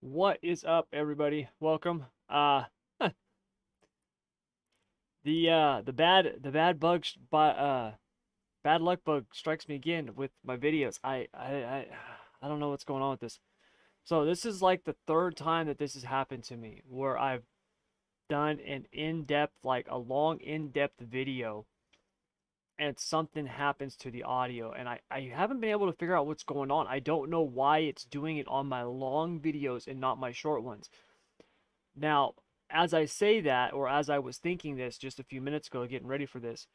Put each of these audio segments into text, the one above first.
What is up, everybody? Welcome. The bad luck bug strikes me again with my videos. I don't know what's going on with this. So this is like the third time that this has happened to me where I've done an in-depth, like a long in-depth video, and something happens to the audio, and I haven't been able to figure out what's going on. I don't know why it's doing it on my long videos and not my short ones. Now, as I say that, or as I was thinking this just a few minutes ago, getting ready for this,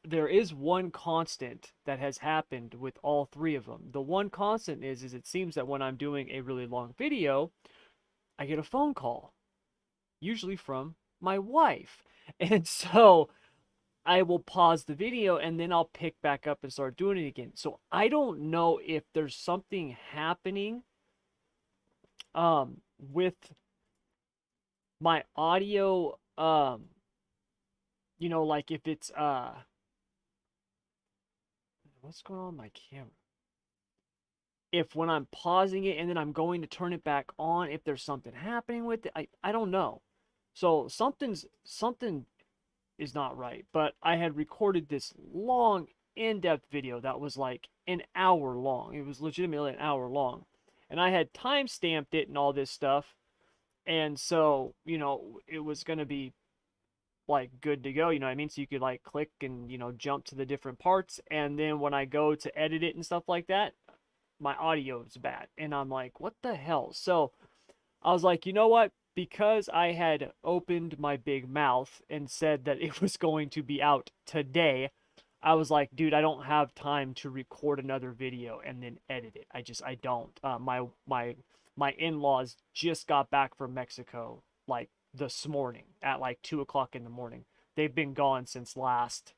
there is one constant that has happened with all three of them. The one constant is it seems that when I'm doing a really long video, I get a phone call, usually from my wife. And so I will pause the video and then I'll pick back up and start doing it again. So I don't know if there's something happening with my audio, like if it's what's going on with my camera, if when I'm pausing it and then I'm going to turn it back on, if there's something happening with it, I don't know. So something is not right. But I had recorded this long in-depth video that was like an hour long. It was legitimately an hour long, and I had time stamped it and all this stuff. And so, it was going to be like good to go, you know what I mean? So you could like click and, jump to the different parts. And then when I go to edit it and stuff like that, my audio is bad. And I'm like, what the hell? So I was like, you know what? Because I had opened my big mouth and said that it was going to be out today, I was like, dude, I don't have time to record another video and then edit it. I don't. My in-laws just got back from Mexico like this morning at like 2 o'clock in the morning. They've been gone since last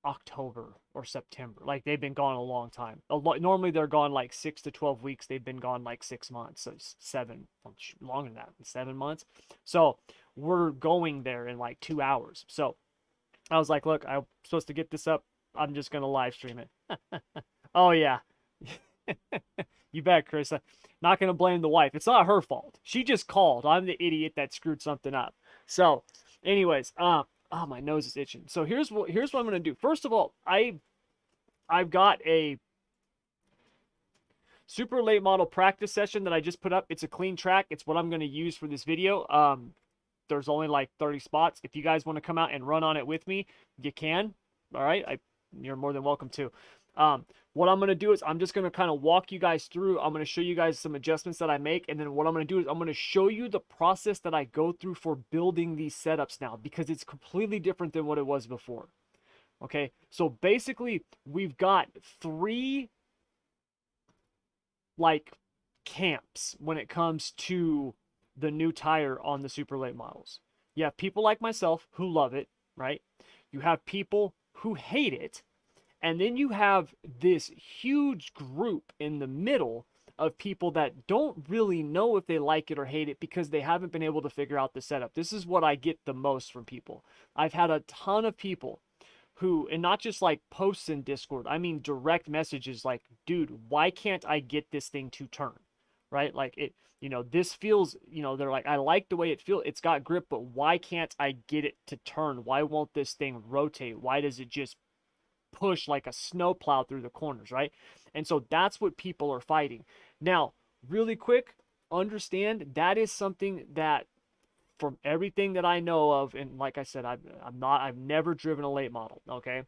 October or September. Like they've been gone a long time. Normally they're gone like 6 to 12 weeks. They've been gone like 6 months, so seven, longer than that, 7 months. So we're going there in like 2 hours. So I was like, look, I'm supposed to get this up. I'm just gonna live stream it. Oh yeah. You bet, Chris. Not gonna blame the wife. It's not her fault. She just called. I'm the idiot that screwed something up. So, anyways, oh, my nose is itching. So here's what I'm gonna do. First of all, I've got a super late model practice session that I just put up. It's a clean track. It's what I'm gonna use for this video. There's only like 30 spots. If you guys want to come out and run on it with me, you can. All right, you're more than welcome to. What I'm going to do is I'm just going to kind of walk you guys through. I'm going to show you guys some adjustments that I make. And then what I'm going to do is I'm going to show you the process that I go through for building these setups now, because it's completely different than what it was before. Okay, so basically we've got three like camps when it comes to the new tire on the super late models. You have people like myself who love it, right? You have people who hate it. And then you have this huge group in the middle of people that don't really know if they like it or hate it because they haven't been able to figure out the setup. This is what I get the most from people. I've had a ton of people who, and not just like posts in Discord, I mean direct messages like, dude, why can't I get this thing to turn? Right? Like this feels, they're like, I like the way it feels. It's got grip, but why can't I get it to turn? Why won't this thing rotate? Why does it just push like a snowplow through the corners, right? And so that's what people are fighting. Now, really quick, understand that is something that, from everything that I know of, and like I said, I've never driven a late model, okay?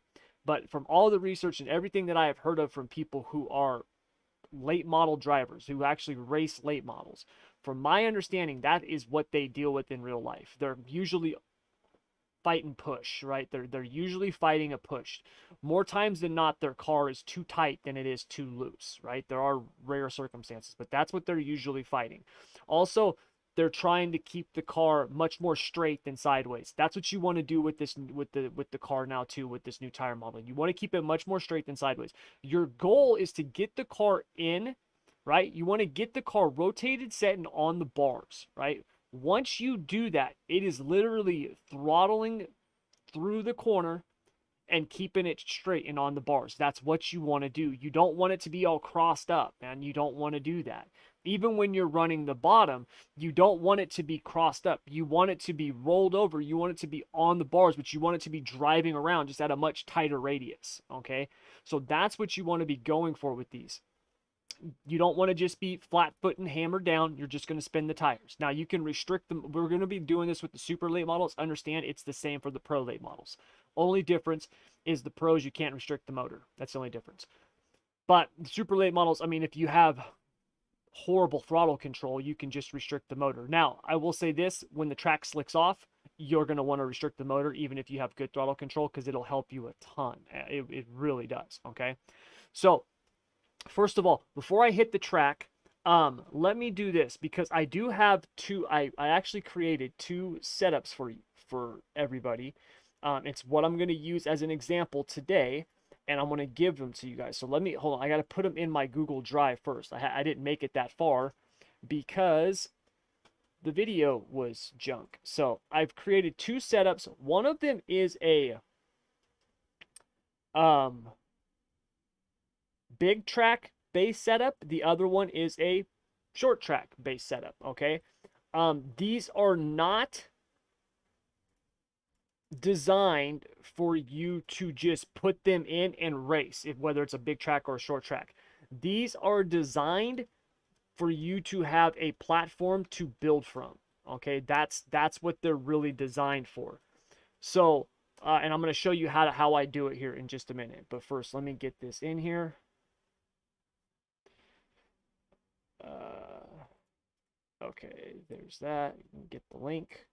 But from all the research and everything that I have heard of from people who are late model drivers, who actually race late models, from my understanding, that is what they deal with in real life. They're usually fight and push, right? They're usually fighting a push. More times than not, their car is too tight than it is too loose, right? There are rare circumstances, but that's what they're usually fighting. Also, they're trying to keep the car much more straight than sideways. That's what you want to do with this, with the car now too, with this new tire model. You want to keep it much more straight than sideways. Your goal is to get the car in, right? You want to get the car rotated, set, and on the bars, right? Once you do that, it is literally throttling through the corner and keeping it straight and on the bars. That's what you want to do. You don't want it to be all crossed up, man. You don't want to do that. Even when you're running the bottom, you don't want it to be crossed up. You want it to be rolled over. You want it to be on the bars, but you want it to be driving around just at a much tighter radius, okay? So that's what you want to be going for with these. You don't want to just be flat foot and hammered down. You're just going to spin the tires. Now, you can restrict them. We're going to be doing this with the super late models. Understand it's the same for the pro late models. Only difference is the pros, you can't restrict the motor. That's the only difference. But the super late models, I mean, if you have horrible throttle control, you can just restrict the motor. Now, I will say this, when the track slicks off, you're going to want to restrict the motor even if you have good throttle control, because it'll help you a ton. It really does, okay? So, first of all, before I hit the track, let me do this, because I do have I actually created 2 setups for everybody. It's what I'm going to use as an example today, and I'm going to give them to you guys. So let me, hold on, I got to put them in my Google Drive first. I didn't make it that far because the video was junk. So I've created 2 setups. One of them is a big track base setup. The other one is a short track base setup, okay? These are not designed for you to just put them in and race, whether it's a big track or a short track. These are designed for you to have a platform to build from, okay? That's what they're really designed for. So, and I'm going to show you how I do it here in just a minute. But first, let me get this in here. Okay, there's that. You can get the link.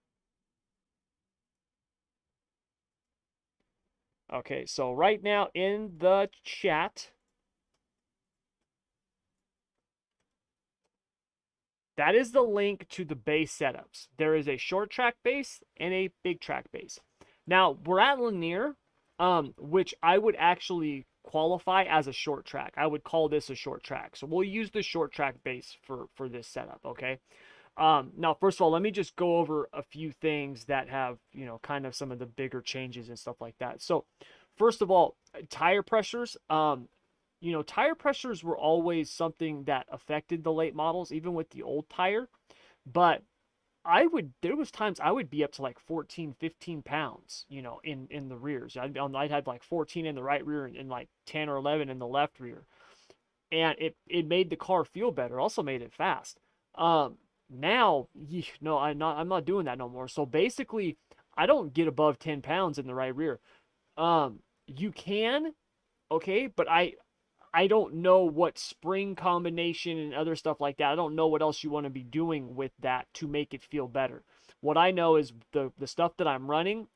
Okay, so right now in the chat, that is the link to the base setups. There is a short track base and a big track base. Now, we're at Lanier, which I would actually qualify as a short track. I would call this a short track. So we'll use the short track base for this setup, okay? Now, first of all, let me just go over a few things that have, kind of some of the bigger changes and stuff like that. So, first of all, tire pressures. Tire pressures were always something that affected the late models, even with the old tire. But there was times I would be up to like 14, 15 pounds, in the rears. I'd have like 14 in the right rear and like 10 or 11 in the left rear. And it made the car feel better. Also made it fast. Now, no, I'm not doing that no more. So basically, I don't get above 10 pounds in the right rear. You can, okay, but I don't know what spring combination and other stuff like that. I don't know what else you want to be doing with that to make it feel better. What I know is the stuff that I'm running,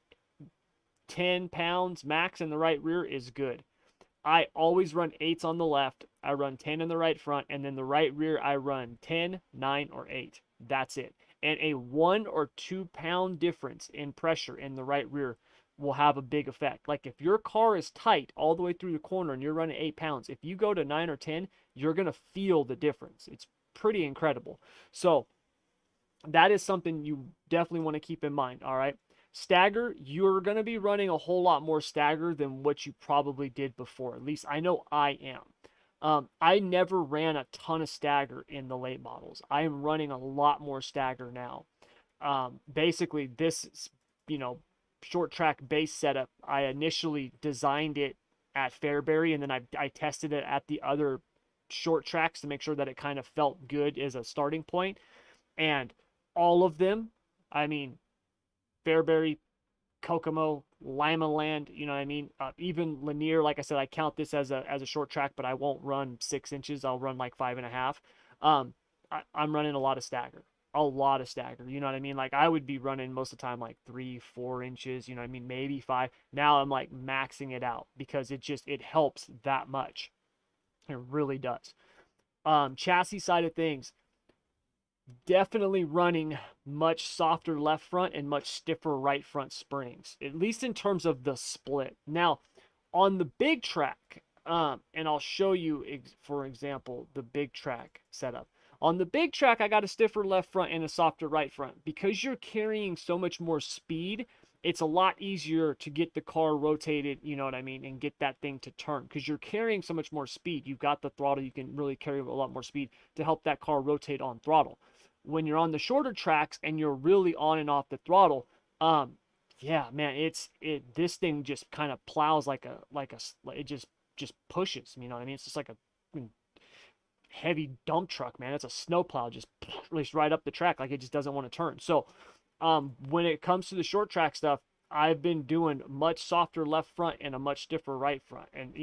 10 pounds max in the right rear is good. I always run 8s on the left. I run 10 in the right front, and then the right rear, I run 10, 9, or 8. That's it. And a 1 or 2 pound difference in pressure in the right rear will have a big effect. Like if your car is tight all the way through the corner and you're running 8 pounds, if you go to 9 or 10, you're going to feel the difference. It's pretty incredible. So that is something you definitely want to keep in mind, all right? Stagger, you're going to be running a whole lot more stagger than what you probably did before. At least I know I am. I never ran a ton of stagger in the late models. I am running a lot more stagger now. Basically, this, short track base setup, I initially designed it at Fairbury, and then I tested it at the other short tracks to make sure that it kind of felt good as a starting point. And all of them, I mean, Fairbury, Kokomo, Lima Land, even Lanier, like I said, I count this as a short track, but I won't run 6 inches. I'll run like 5.5. I'm running a lot of stagger. You know what I mean? Like I would be running most of the time like 3, 4 inches, maybe 5. Now I'm like maxing it out because it helps that much. It really does. Chassis side of things, definitely running much softer left front and much stiffer right front springs, at least in terms of the split. Now, on the big track, and I'll show you, for example, the big track setup. On the big track, I got a stiffer left front and a softer right front. Because you're carrying so much more speed, it's a lot easier to get the car rotated, you know what I mean, and get that thing to turn because you're carrying so much more speed. You've got the throttle, you can really carry a lot more speed to help that car rotate on throttle. When you're on the shorter tracks and you're really on and off the throttle, yeah, man, this thing just kind of plows it just pushes, you know what I mean? It's just like a heavy dump truck, man. It's a snowplow, just raced right up the track, like it just doesn't want to turn. So, when it comes to the short track stuff, I've been doing much softer left front and a much stiffer right front. And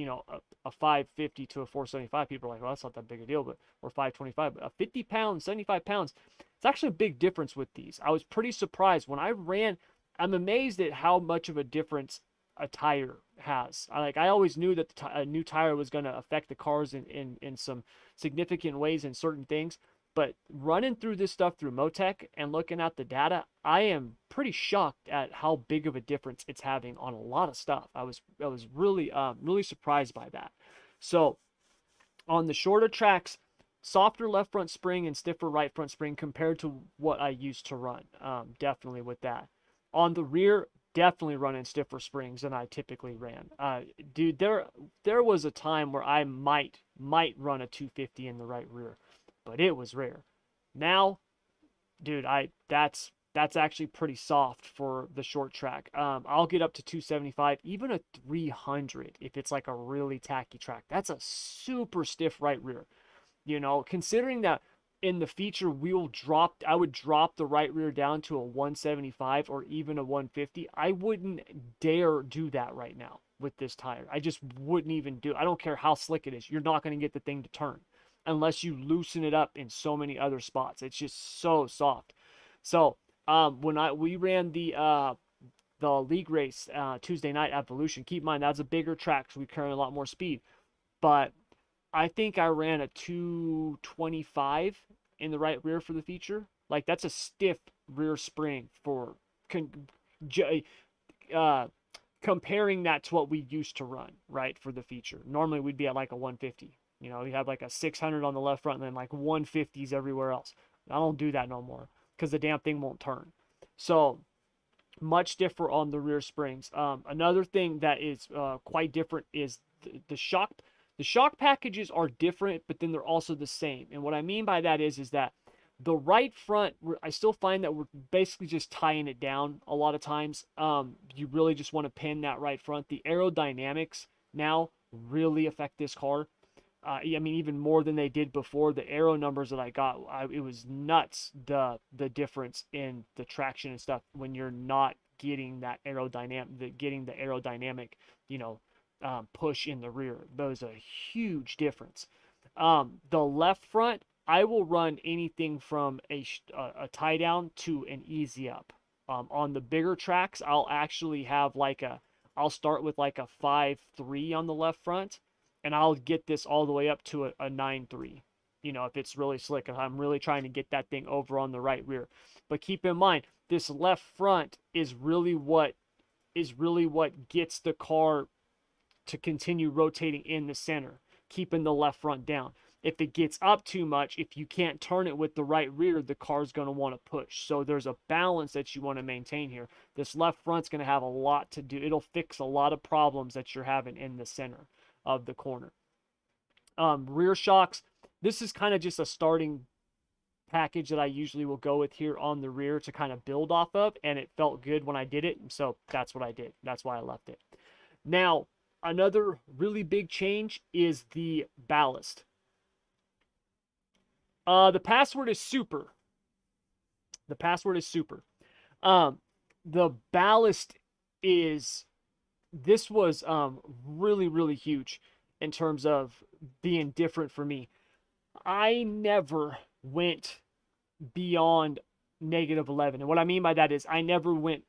a 550 to a 475, people are like, well, that's not that big a deal, but or 525, but a 50 pounds, 75 pounds, it's actually a big difference with these. I was pretty surprised when I ran. I'm amazed at how much of a difference a tire has. I always knew that a new tire was going to affect the cars in some significant ways in certain things. But running through this stuff through Motec and looking at the data, I am pretty shocked at how big of a difference it's having on a lot of stuff. I was really really surprised by that. So on the shorter tracks, softer left front spring and stiffer right front spring compared to what I used to run. Definitely with that. On the rear, definitely running stiffer springs than I typically ran. Dude, there was a time where I might run a 250 in the right rear, but it was rare. Now, dude, that's actually pretty soft for the short track. I'll get up to 275, even a 300 if it's like a really tacky track. That's a super stiff right rear. Considering that in the feature I would drop the right rear down to a 175 or even a 150. I wouldn't dare do that right now with this tire. I just wouldn't even do it. I don't care how slick it is. You're not going to get the thing to turn unless you loosen it up in so many other spots. It's just so soft. So when we ran the league race Tuesday night at Evolution, keep in mind that's a bigger track, so we carry a lot more speed. But I think I ran a 225 in the right rear for the feature. Like, that's a stiff rear spring for comparing that to what we used to run, right, for the feature. Normally we'd be at like a 150. You have like a 600 on the left front and then like 150s everywhere else. I don't do that no more because the damn thing won't turn. So much different on the rear springs. Another thing that is quite different is the shock. The shock packages are different, but then they're also the same. And what I mean by that is that the right front, I still find that we're basically just tying it down a lot of times. You really just want to pin that right front. The aerodynamics now really affect this car. I mean, even more than they did before. The aero numbers that I got, it was nuts, the difference in the traction and stuff when you're not getting that aerodynamic, push in the rear. That was a huge difference. The left front, I will run anything from a tie down to an easy up. On the bigger tracks, I'll actually have I'll start with like a 5.3 on the left front, and I'll get this all the way up to a 9.3. If it's really slick, if I'm really trying to get that thing over on the right rear. But keep in mind, this left front is really what gets the car to continue rotating in the center, keeping the left front down. If it gets up too much, if you can't turn it with the right rear, the car's going to want to push. So there's a balance that you want to maintain here. This left front's going to have a lot to do. It'll fix a lot of problems that you're having in the center of the corner. Rear shocks, this is kind of just a starting package that I usually will go with here on the rear to kind of build off of, and it felt good when I did it, so that's what I did. That's why I left it. Now, another really big change is the ballast. The password is super. The password is super. The ballast this was really, really huge in terms of being different for me. I never went beyond -11. And what I mean by that is I never went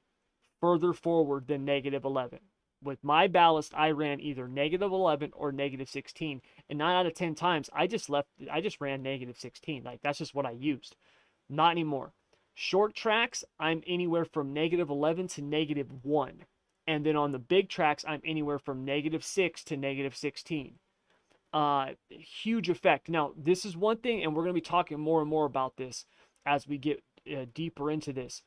further forward than -11. With my ballast, I ran either -11 or -16. And 9 out of 10 times, I just ran -16. Like, that's just what I used. Not anymore. Short tracks, I'm anywhere from -11 to -1. And then on the big tracks, I'm anywhere from -6 to -16. Huge effect. Now, this is one thing, and we're going to be talking more and more about this as we get deeper into this.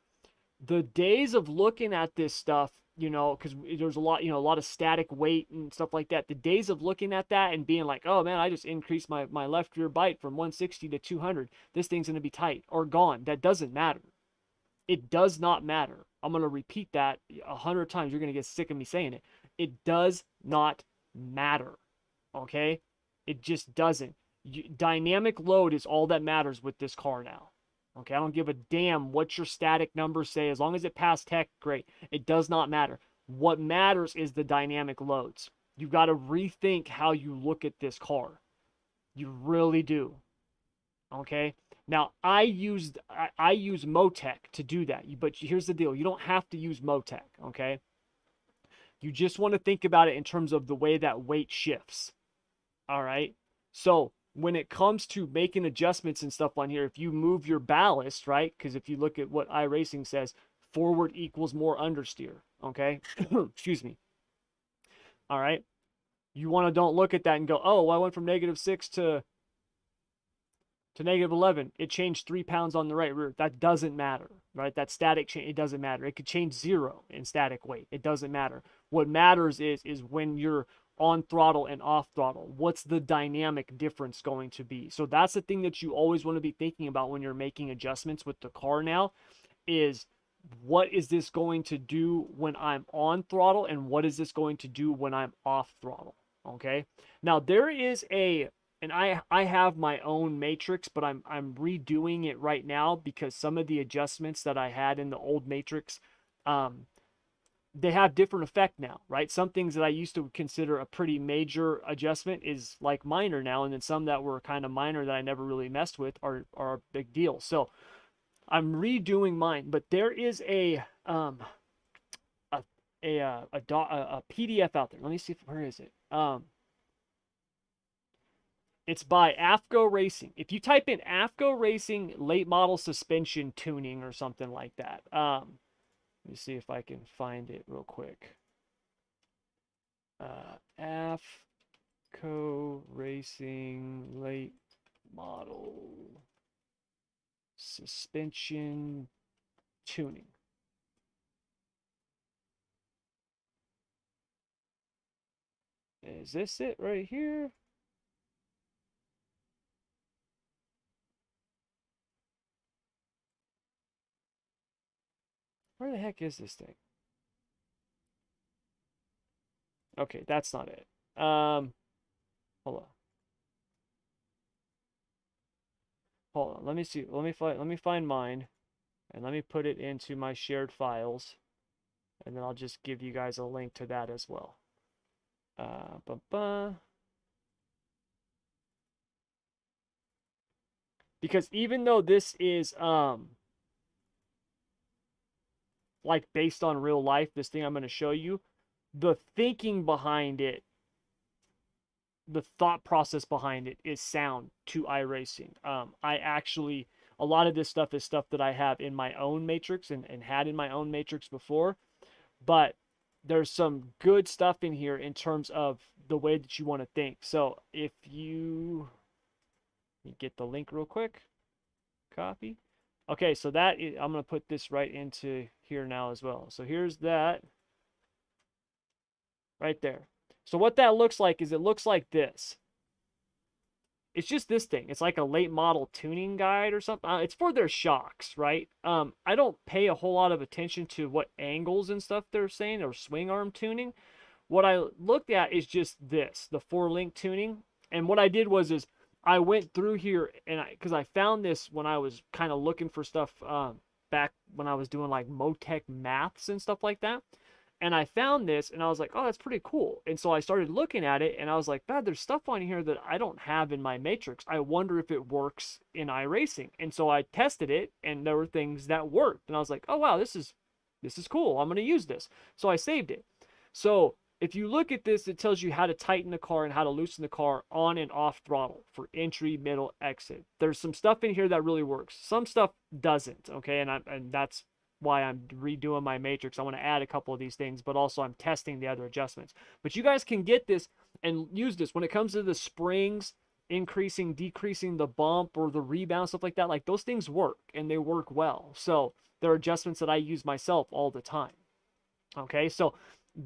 The days of looking at this stuff, you know, because there's a lot, you know, a lot of static weight and stuff like that. The days of looking at that and being like, oh man, I just increased my left rear bite from 160 to 200. This thing's going to be tight or gone. That doesn't matter. It does not matter. I'm going to repeat that 100 times. You're going to get sick of me saying it. It does not matter. Okay? It just doesn't. Dynamic load is all that matters with this car now. Okay, I don't give a damn what your static numbers say. As long as it passed tech, great. It does not matter. What matters is the dynamic loads. You've got to rethink how you look at this car. You really do. Okay? Now, I use Motec to do that. But here's the deal. You don't have to use Motec, okay? You just want to think about it in terms of the way that weight shifts. All right? So, when it comes to making adjustments and stuff on here, if you move your ballast, right? Because if you look at what iRacing says, forward equals more understeer, okay? Excuse me. All right? You want to don't look at that and go, oh, well, I went from -6 to -11. It changed 3 pounds on the right rear. That doesn't matter, right? That static change, it doesn't matter. It could change 0 in static weight. It doesn't matter. What matters is when you're on throttle and off throttle, what's the dynamic difference going to be? So that's the thing that you always want to be thinking about when you're making adjustments with the car now is what is this going to do when I'm on throttle and what is this going to do when I'm off throttle? Okay. Now there is and I have my own matrix, but I'm redoing it right now because some of the adjustments that I had in the old matrix, they have different effect now, right? Some things that I used to consider a pretty major adjustment is like minor now, and then some that were kind of minor that I never really messed with are a big deal. So I'm redoing mine, but there is a PDF out there. Let me see where is it. It's by AFCO Racing. If you type in AFCO Racing late model suspension tuning or something like that, let me see if I can find it real quick. AFCO Racing late model suspension tuning. Is this it right here? Where the heck is this thing? Okay, that's not it. Hold on. Hold on. Let me see. Let me find mine and let me put it into my shared files. And then I'll just give you guys a link to that as well. Because even though this is like based on real life, this thing I'm going to show you, the thinking behind it, the thought process behind it is sound to iRacing. I actually, a lot of this stuff is stuff that I have in my own matrix and had in my own matrix before, but there's some good stuff in here in terms of the way that you want to think. So if you get the link real quick, copy. Okay, so that is, I'm going to put this right into here now as well. So here's that right there. So what that looks like is it looks like this. It's just this thing. It's like a late model tuning guide or something. It's for their shocks, right? I don't pay a whole lot of attention to what angles and stuff they're saying or swing arm tuning. What I looked at is just this, the 4-link tuning. And what I did is I went through here and because I found this when I was kind of looking for stuff back when I was doing like Motec maths and stuff like that. And I found this and I was like, oh, that's pretty cool. And so I started looking at it and I was like, man, there's stuff on here that I don't have in my matrix. I wonder if it works in iRacing. And so I tested it and there were things that worked. And I was like, oh, wow, this is cool. I'm going to use this. So I saved it. So if you look at this, it tells you how to tighten the car and how to loosen the car on and off throttle for entry, middle, exit. There's some stuff in here that really works. Some stuff doesn't, okay? And that's why I'm redoing my matrix. I want to add a couple of these things, but also I'm testing the other adjustments. But you guys can get this and use this when it comes to the springs increasing, decreasing the bump or the rebound, stuff like that, like those things work and they work well. So there are adjustments that I use myself all the time. Okay, so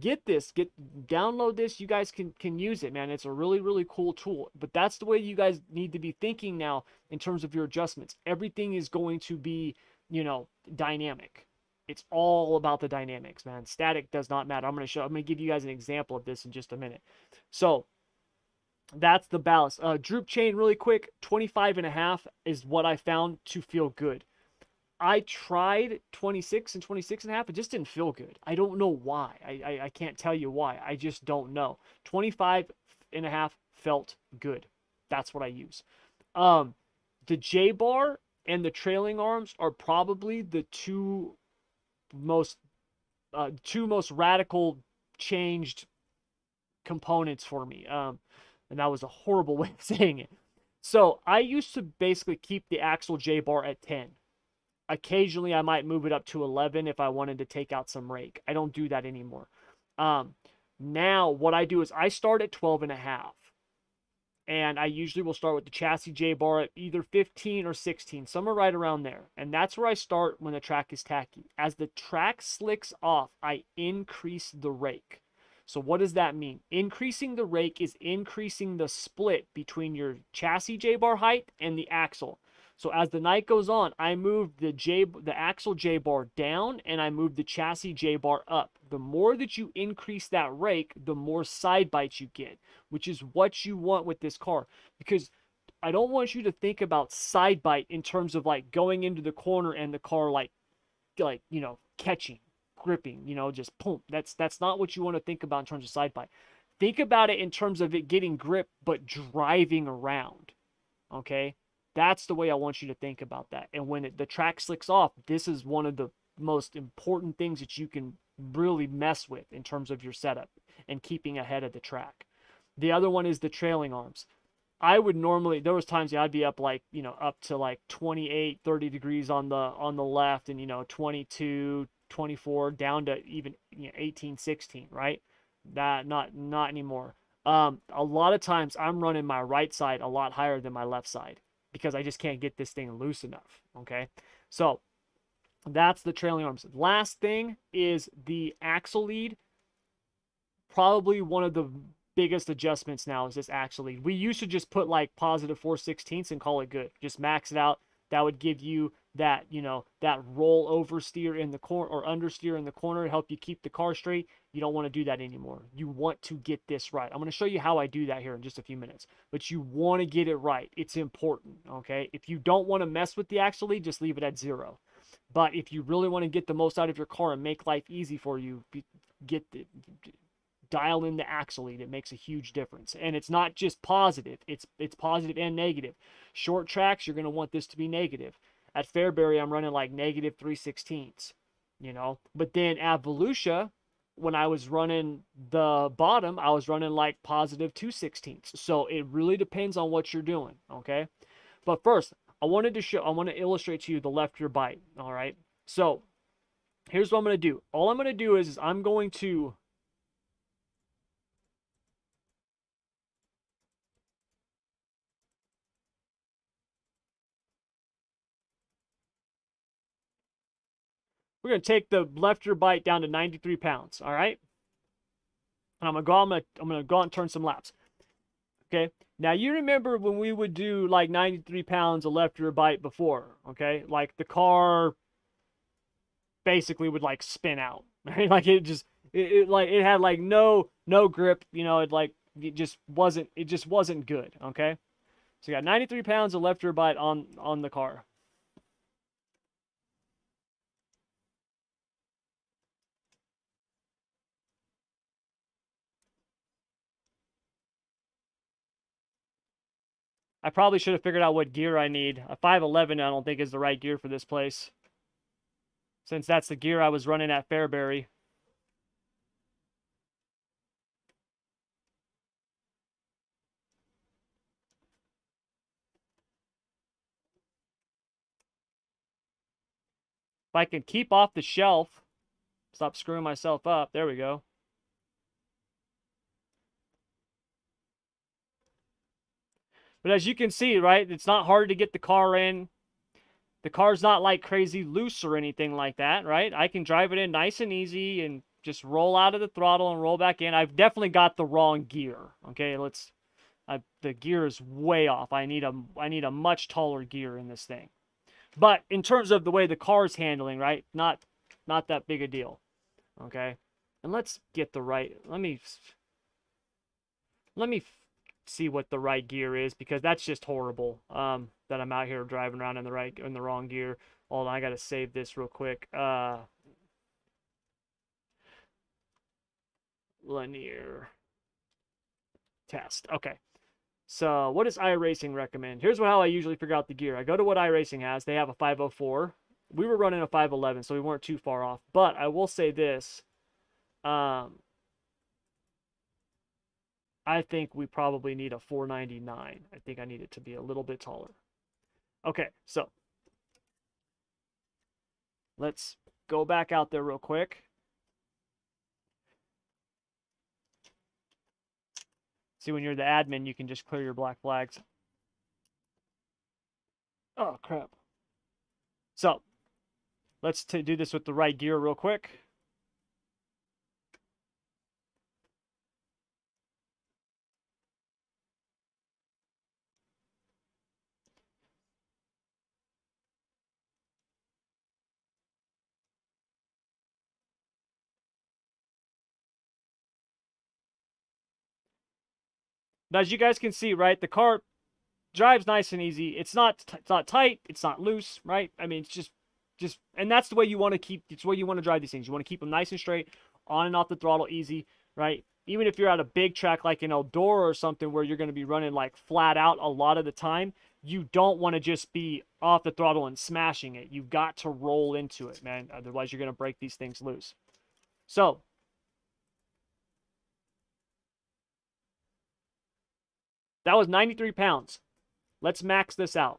download this. You guys can use it, man. It's a really, really cool tool. But that's the way you guys need to be thinking now in terms of your adjustments. Everything is going to be, dynamic. It's all about the dynamics, man. Static does not matter. I'm going to give you guys an example of this in just a minute. So that's the ballast. Droop chain really quick, 25.5 is what I found to feel good. I tried 26 and 26.5. It just didn't feel good. I don't know why. I can't tell you why. I just don't know. 25.5 felt good. That's what I use. The J bar and the trailing arms are probably the two most radical changed components for me. And that was a horrible way of saying it. So I used to basically keep the axle J bar at 10. Occasionally, I might move it up to 11 if I wanted to take out some rake. I don't do that anymore. Now, what I do is I start at 12.5. And I usually will start with the chassis J-bar at either 15 or 16, somewhere right around there. And that's where I start when the track is tacky. As the track slicks off, I increase the rake. So what does that mean? Increasing the rake is increasing the split between your chassis J-bar height and the axle. So as the night goes on, I move the axle J-bar down and I move the chassis J-bar up. The more that you increase that rake, the more side bites you get, which is what you want with this car. Because I don't want you to think about side bite in terms of like going into the corner and the car like catching, gripping, just boom. That's not what you want to think about in terms of side bite. Think about it in terms of it getting grip but driving around. Okay? That's the way I want you to think about that. And when the track slicks off, this is one of the most important things that you can really mess with in terms of your setup and keeping ahead of the track. The other one is the trailing arms. I would normally, there was times I'd be up up to like 28, 30 degrees on the left and 22, 24 down to even 18, 16, right? That not anymore. A lot of times I'm running my right side a lot higher than my left side, because I just can't get this thing loose enough, okay? So that's the trailing arms. Last thing is the axle lead. Probably one of the biggest adjustments now is this axle lead. We used to just put like positive 4/16 and call it good. Just max it out. That would give you that, that roll oversteer in the corner or understeer in the corner, help you keep the car straight. You don't want to do that anymore. You want to get this right. I'm going to show you how I do that here in just a few minutes, but you want to get it right. It's important, okay? If you don't want to mess with the axle lead, just leave it at 0. But if you really want to get the most out of your car and make life easy for you, dial in the axle lead. It makes a huge difference. And it's not just positive. It's positive and negative. Short tracks, you're going to want this to be negative. At Fairbury, I'm running like negative 3/16, But then at Volusia, when I was running the bottom, I was running like positive 2/16. So it really depends on what you're doing, okay? But first, I want to illustrate to you the left rear bite, all right? So here's what I'm going to do. All I'm going to do is I'm going to we're going to take the left rear bite down to 93 pounds, all right? And I'm going to go out and turn some laps. Okay? Now, you remember when we would do like 93 pounds of left rear bite before, okay? Like the car basically would like spin out, right? Like it had like no grip, it just wasn't good, okay? So you got 93 pounds of left rear bite on the car. I probably should have figured out what gear I need. A 511 I don't think is the right gear for this place, since that's the gear I was running at Fairbury. If I can keep off the shelf, stop screwing myself up. There we go. But as you can see, right, it's not hard to get the car in. The car's not like crazy loose or anything like that, right? I can drive it in nice and easy and just roll out of the throttle and roll back in. I've definitely got the wrong gear. Okay, the gear is way off. I need a much taller gear in this thing. But in terms of the way the car's handling, right? Not that big a deal. Okay? And let's get the right. Let me see what the right gear is, because that's just horrible. That I'm out here driving around in the wrong gear. Hold on, I gotta save this real quick. Linear test. Okay. So what does iRacing recommend? Here's how I usually figure out the gear. I go to what iRacing has. They have a 504. We were running a 511, so we weren't too far off. But I will say this. I think we probably need a 499. I think I need it to be a little bit taller. Okay, so let's go back out there real quick. See, when you're the admin, you can just clear your black flags. Oh, crap. So, let's do this with the right gear real quick. Now, as you guys can see, right, the car drives nice and easy. It's not tight. It's not loose, right? I mean, it's just, and that's the way you want to keep. It's the way you want to drive these things. You want to keep them nice and straight, on and off the throttle, easy, right? Even if you're at a big track like in Eldora or something where you're going to be running like flat out a lot of the time, you don't want to just be off the throttle and smashing it. You've got to roll into it, man. Otherwise, you're going to break these things loose. So, that was 93 pounds. Let's max this out.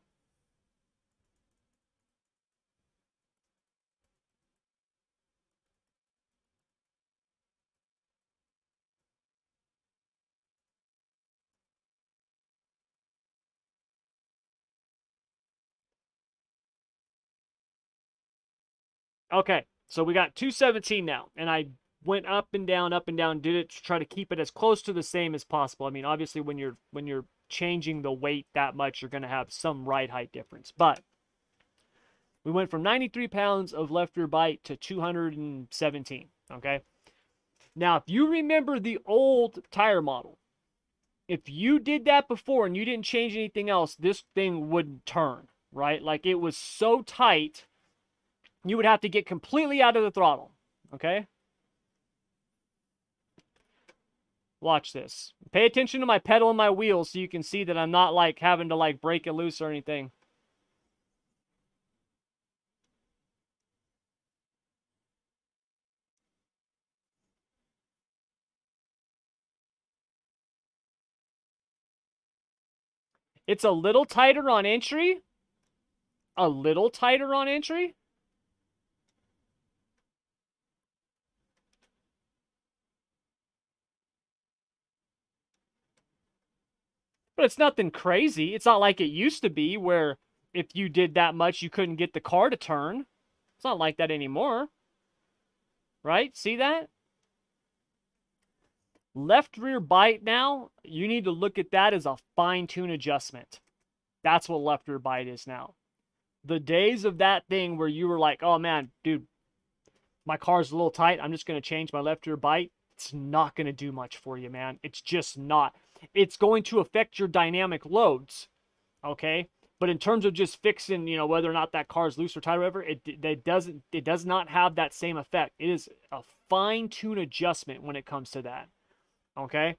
Okay, so we got 217 now, and I went up and down, did it to try to keep it as close to the same as possible. I mean, obviously, when you're changing the weight that much, you're going to have some ride height difference. But we went from 93 pounds of left rear bite to 217. Okay, now if you remember the old tire model, if you did that before and you didn't change anything else, this thing wouldn't turn, right? Like, it was so tight. You would have to get completely out of the throttle, okay? Watch this. Pay attention to my pedal and my wheels so you can see that I'm not, like, having to, like, break it loose or anything. It's a little tighter on entry. A little tighter on entry. But it's nothing crazy. It's not like it used to be where if you did that much, you couldn't get the car to turn. It's not like that anymore. Right? See that? Left rear bite now, you need to look at that as a fine-tune adjustment. That's what left rear bite is now. The days of that thing where you were like, oh man, dude, my car's a little tight, I'm just going to change my left rear bite. It's not going to do much for you, man. It's just not. It's going to affect your dynamic loads, okay? But in terms of just fixing, whether or not that car is loose or tight or whatever, it does not have that same effect. It is a fine-tune adjustment when it comes to that, okay?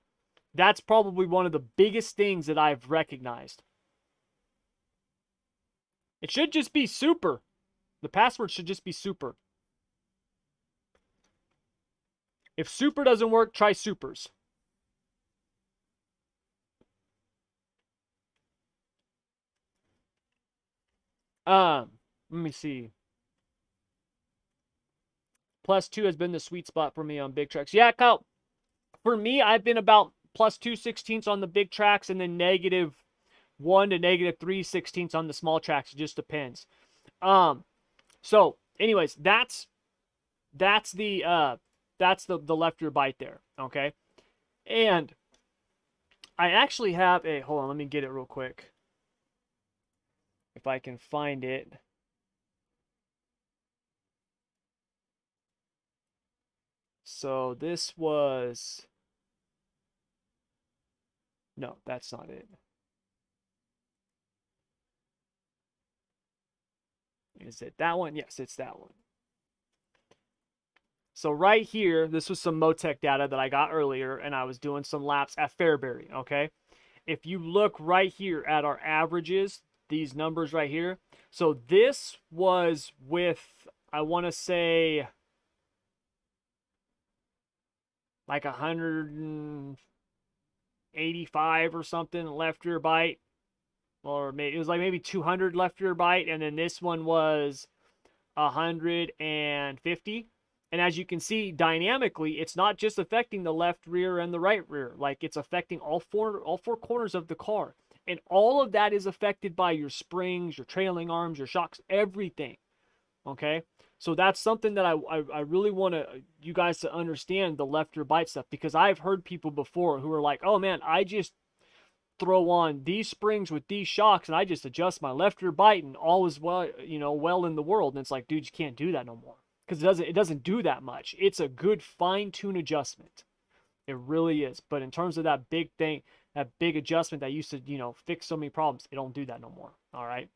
That's probably one of the biggest things that I've recognized. It should just be super. The password should just be super. If super doesn't work, try supers. Let me see. +2 has been the sweet spot for me on big tracks. Yeah, Kyle. For me, I've been about +2/16 on the big tracks, and then 1 to -3/16 on the small tracks. It just depends. So anyways, that's the left rear bite there. Okay. And I actually have a, hold on, let me get it real quick. If I can find it. So this was, no, that's not it. Is it that one? Yes, it's that one. So right here, this was some Motec data that I got earlier, and I was doing some laps at Fairbury, okay? If you look right here at our averages, these numbers right here, so this was with, I want to say, like 185 or something left rear bite, or maybe it was like maybe 200 left rear bite, and then this one was 150. And as you can see, dynamically, it's not just affecting the left rear and the right rear. Like, it's affecting all four corners of the car. And all of that is affected by your springs, your trailing arms, your shocks, everything. Okay? So that's something that I really want you guys to understand, the left rear bite stuff. Because I've heard people before who are like, oh man, I just throw on these springs with these shocks and I just adjust my left rear bite and all is well, well in the world. And it's like, dude, you can't do that no more. Because it doesn't do that much. It's a good fine-tune adjustment. It really is. But in terms of that big thing, that big adjustment that used to, fix so many problems, it don't do that no more. All right.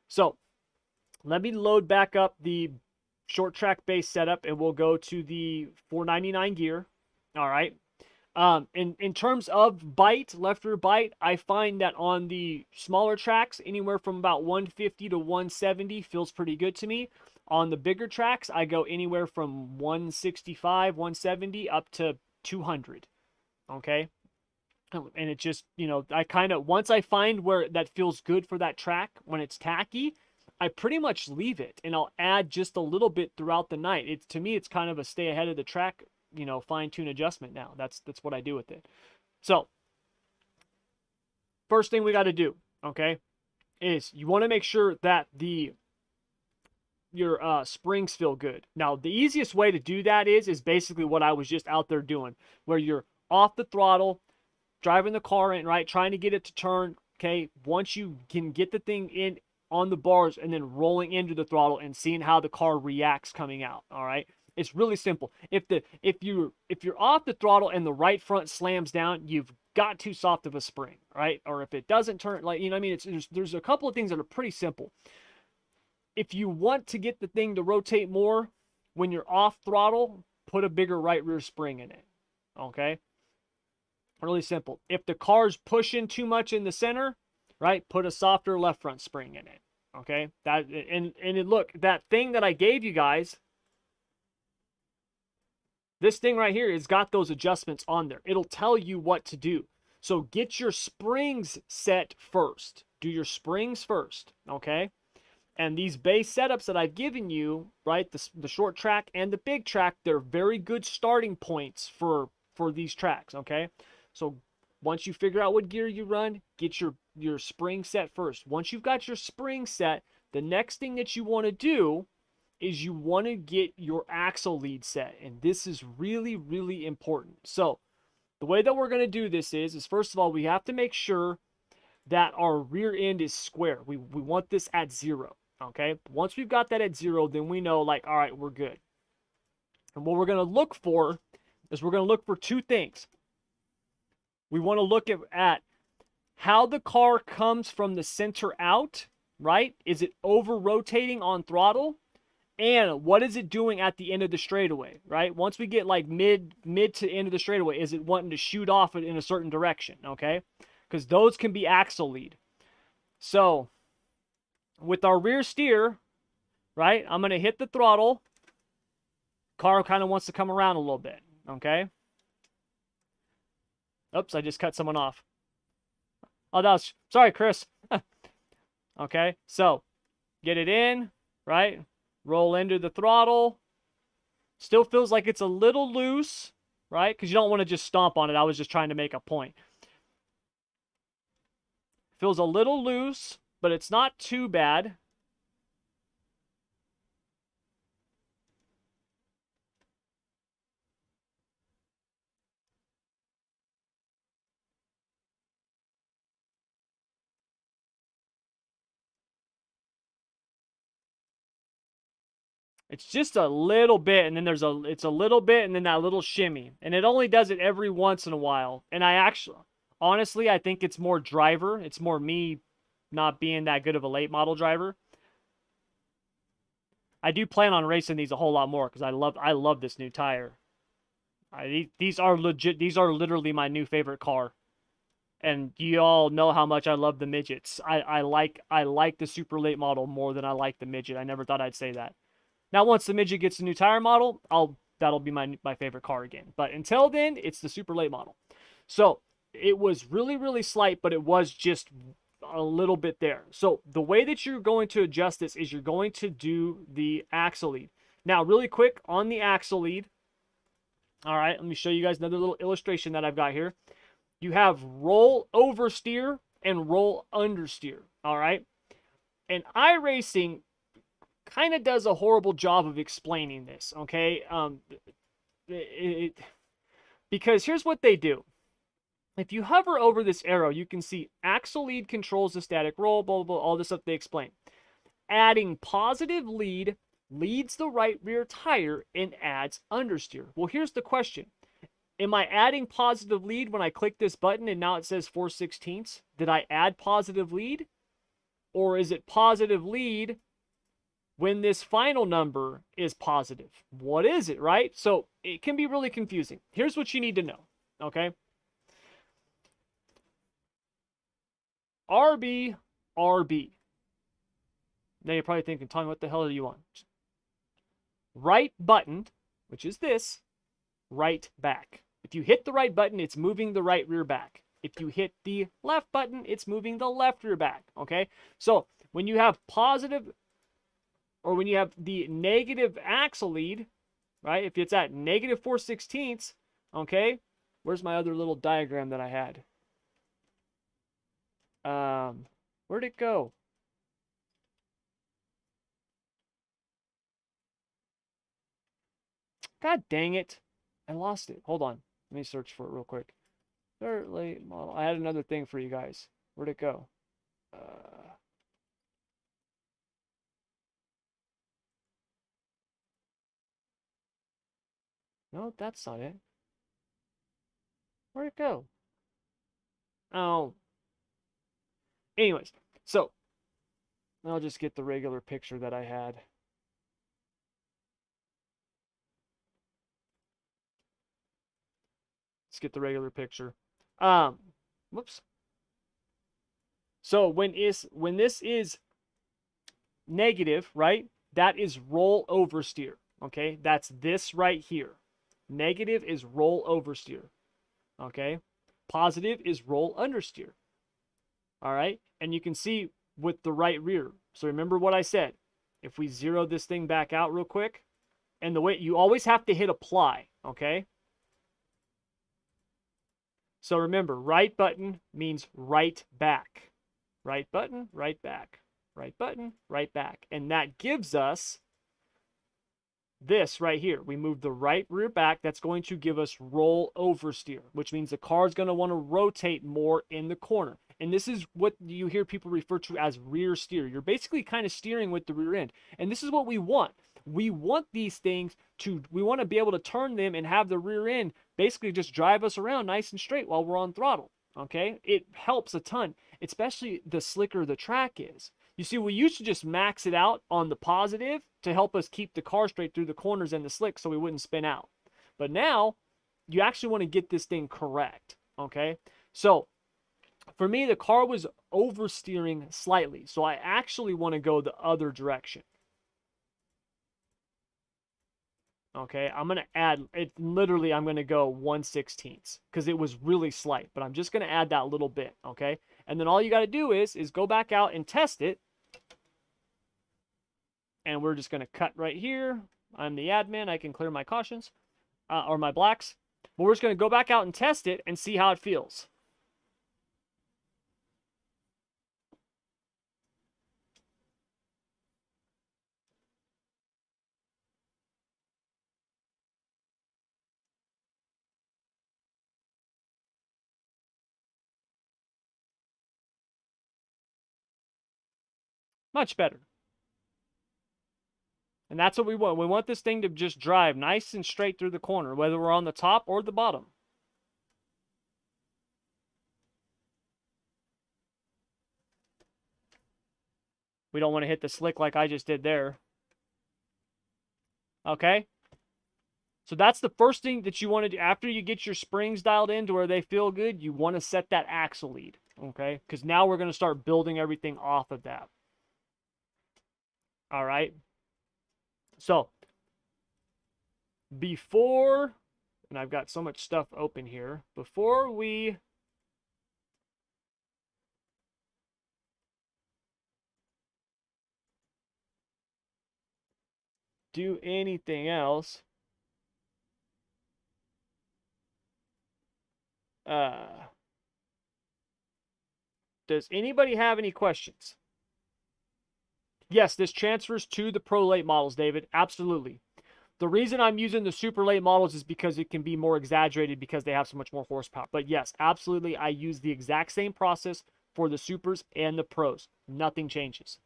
So let me load back up the short track base setup and we'll go to the 499 gear. All right. In terms of bite, left rear bite, I find that on the smaller tracks, anywhere from about 150 to 170 feels pretty good to me. On the bigger tracks, I go anywhere from 165, 170 up to 200. Okay. And it just, I kind of, once I find where that feels good for that track, when it's tacky, I pretty much leave it and I'll add just a little bit throughout the night. To me, it's kind of a stay ahead of the track, fine tune adjustment now. That's what I do with it. So first thing we got to do, okay, is you want to make sure that your springs feel good. Now, the easiest way to do that is basically what I was just out there doing, where you're off the throttle, driving the car in, right, trying to get it to turn, okay? Once you can get the thing in on the bars and then rolling into the throttle and seeing how the car reacts coming out, all right? It's really simple. If you're off the throttle and the right front slams down, you've got too soft of a spring, right? Or if it doesn't turn, like, I mean, there's a couple of things that are pretty simple. If you want to get the thing to rotate more when you're off throttle, put a bigger right rear spring in it. Okay? Really simple. If the car's pushing too much in the center, right, put a softer left front spring in it. Okay? Look, that thing that I gave you guys, this thing right here has got those adjustments on there. It'll tell you what to do. So get your springs set first. Do your springs first. Okay? And these base setups that I've given you, right, the short track and the big track, they're very good starting points for these tracks, okay? So once you figure out what gear you run, get your spring set first. Once you've got your spring set, the next thing that you want to do is you want to get your axle lead set. And this is really, really important. So the way that we're going to do this is first of all, we have to make sure that our rear end is square. We want this at 0. Okay, once we've got that at 0, then we know, like, all right, we're good. And what we're going to look for is we're going to look for two things. We want to look at how the car comes from the center out, right? Is it over rotating on throttle? And what is it doing at the end of the straightaway, right? Once we get like mid to end of the straightaway, is it wanting to shoot off in a certain direction, okay? Because those can be axle lead. So with our rear steer, right, I'm going to hit the throttle. Car kind of wants to come around a little bit, okay? Oops, I just cut someone off. Oh, sorry, Chris. Okay, so get it in, right? Roll into the throttle. Still feels like it's a little loose, right? Because you don't want to just stomp on it. I was just trying to make a point. Feels a little loose, but it's not too bad. It's just a little bit, and then it's a little bit, and then that little shimmy. And it only does it every once in a while. And honestly, I think it's more driver. It's more me not being that good of a late model driver. I do plan on racing these a whole lot more because I love this new tire. These are legit. These are literally my new favorite car. And you all know how much I love the midgets. I like the super late model more than I like the midget. I never thought I'd say that. Now, once the midget gets a new tire model, that'll be my favorite car again. But until then, it's the super late model. So it was really, really slight, but it was just a little bit there. So the way that you're going to adjust this is you're going to do the axle lead. Now, really quick on the axle lead. All right, let me show you guys another little illustration that I've got here. You have roll oversteer and roll understeer. All right, and iRacing kind of does a horrible job of explaining this. Okay, because here's what they do. If you hover over this arrow, you can see axle lead controls the static roll, blah, blah, blah, all this stuff they explain. Adding positive lead leads the right rear tire and adds understeer. Well, here's the question. Am I adding positive lead when I click this button and now it says 4/16? Did I add positive lead? Or is it positive lead when this final number is positive? What is it, right? So it can be really confusing. Here's what you need to know, okay? RB, RB. Now you're probably thinking, Tommy, what the hell do you want? Right button, which is this, right back. If you hit the right button, it's moving the right rear back. If you hit the left button, it's moving the left rear back, okay? So when you have positive, or when you have the negative axle lead, right? If it's at negative 4/16, okay? Where's my other little diagram that I had? Where'd it go? God dang it. I lost it. Hold on. Let me search for it real quick. Third late model. I had another thing for you guys. Where'd it go? No, that's not it. Where'd it go? Oh. Anyways, so I'll just get the regular picture that I had. Let's get the regular picture. Whoops. So when this is negative, right? That is roll oversteer. Okay, that's this right here. Negative is roll oversteer. Okay, positive is roll understeer. All right, and you can see with the right rear. So remember what I said. If we zero this thing back out real quick, and the way you always have to hit apply. Okay. So remember, right button means right back. Right button, right back. Right button, right back. And that gives us this right here. We move the right rear back. That's going to give us roll oversteer, which means the car is going to want to rotate more in the corner. And this is what you hear people refer to as rear steer. You're basically kind of steering with the rear end. And this is what we want. We want these things we want to be able to turn them and have the rear end basically just drive us around nice and straight while we're on throttle. Okay? It helps a ton, especially the slicker the track is. You see, we used to just max it out on the positive to help us keep the car straight through the corners and the slick so we wouldn't spin out. But now, you actually want to get this thing correct. Okay? So, for me, the car was oversteering slightly. So, I actually want to go the other direction. Okay, I'm going to add, literally, I'm going to go 1/16 because it was really slight, but I'm just going to add that little bit, okay? And then all you got to do is go back out and test it. And we're just going to cut right here. I'm the admin. I can clear my cautions or my blacks. But we're just going to go back out and test it and see how it feels. Much better. And that's what we want. We want this thing to just drive nice and straight through the corner, whether we're on the top or the bottom. We don't want to hit the slick like I just did there. Okay? So that's the first thing that you want to do. After you get your springs dialed in to where they feel good, you want to set that axle lead. Okay? Because now we're going to start building everything off of that. All right? So, before, and I've got so much stuff open here, before we do anything else, does anybody have any questions? Yes, this transfers to the pro late models, David. Absolutely. The reason I'm using the super late models is because it can be more exaggerated because they have so much more horsepower. But yes, absolutely, I use the exact same process for the supers and the pros. Nothing changes.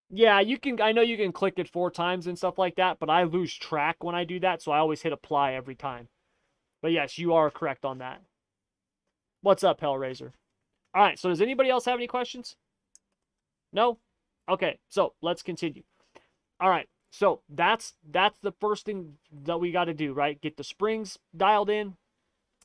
Yeah, you can. I know you can click it 4 times and stuff like that, but I lose track when I do that, so I always hit apply every time. But yes, you are correct on that. What's up, Hellraiser? All right, so does anybody else have any questions? No? Okay, so let's continue. All right, so that's the first thing that we got to do, right? Get the springs dialed in.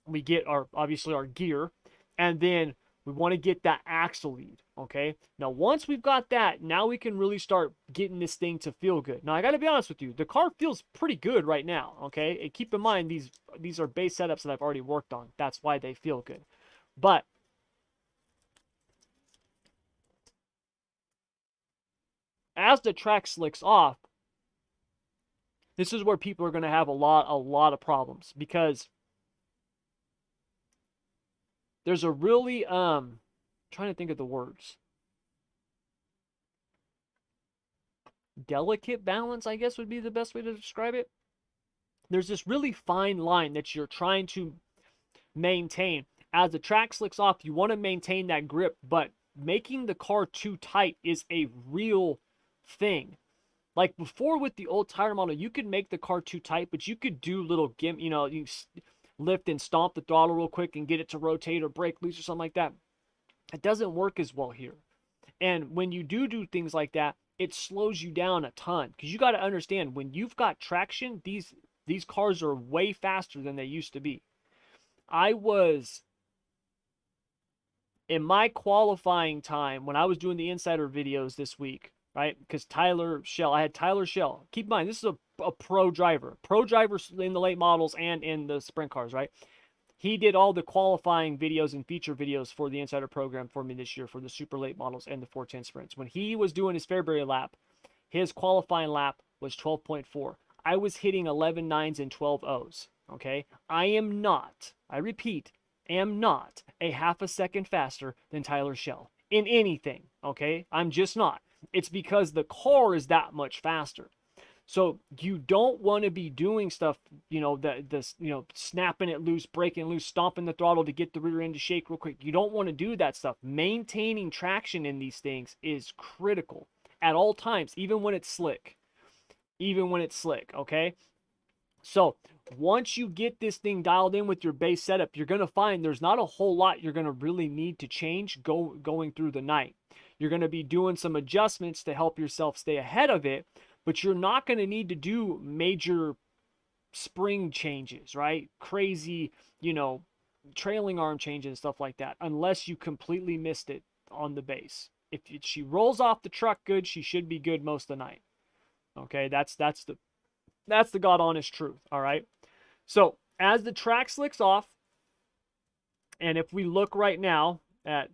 We get our obviously our gear, and then we want to get that axle lead. Okay. Now once we've got that, now we can really start getting this thing to feel good. Now I got to be honest with you, the car feels pretty good right now. Okay, and keep in mind these are base setups that I've already worked on. That's why they feel good. But as the track slicks off, this is where people are going to have a lot of problems because there's a really trying to think of the words. Delicate balance, I guess would be the best way to describe it. There's this really fine line that you're trying to maintain. As the track slicks off, you want to maintain that grip, but making the car too tight is a real thing. Like before with the old tire model, you could make the car too tight, but you could do little you lift and stomp the throttle real quick and get it to rotate or break loose or something like that. It doesn't work as well here. And when you do things like that, it slows you down a ton because you got to understand when you've got traction, these cars are way faster than they used to be. I was in my qualifying time when I was doing the insider videos this week, right? Because I had Tyler Shell. Keep in mind, this is a pro driver in the late models and in the sprint cars, right? He did all the qualifying videos and feature videos for the insider program for me this year for the super late models and the 410 sprints. When he was doing his Fairbury lap, his qualifying lap was 12.4. I was hitting 11 nines and 12 O's. Okay. I repeat, am not a half a second faster than Tyler Shell in anything. Okay. I'm just not. It's because the car is that much faster. So you don't want to be doing stuff, snapping it loose, breaking loose, stomping the throttle to get the rear end to shake real quick. You don't want to do that stuff. Maintaining traction in these things is critical at all times, even when it's slick. Okay? So once you get this thing dialed in with your base setup, you're going to find there's not a whole lot you're going to really need to change going through the night. You're going to be doing some adjustments to help yourself stay ahead of it, but you're not going to need to do major spring changes, right? Crazy, trailing arm changes and stuff like that, unless you completely missed it on the base. If she rolls off the truck good, she should be good most of the night. Okay, that's the God honest truth, all right? So as the track slicks off, and if we look right now at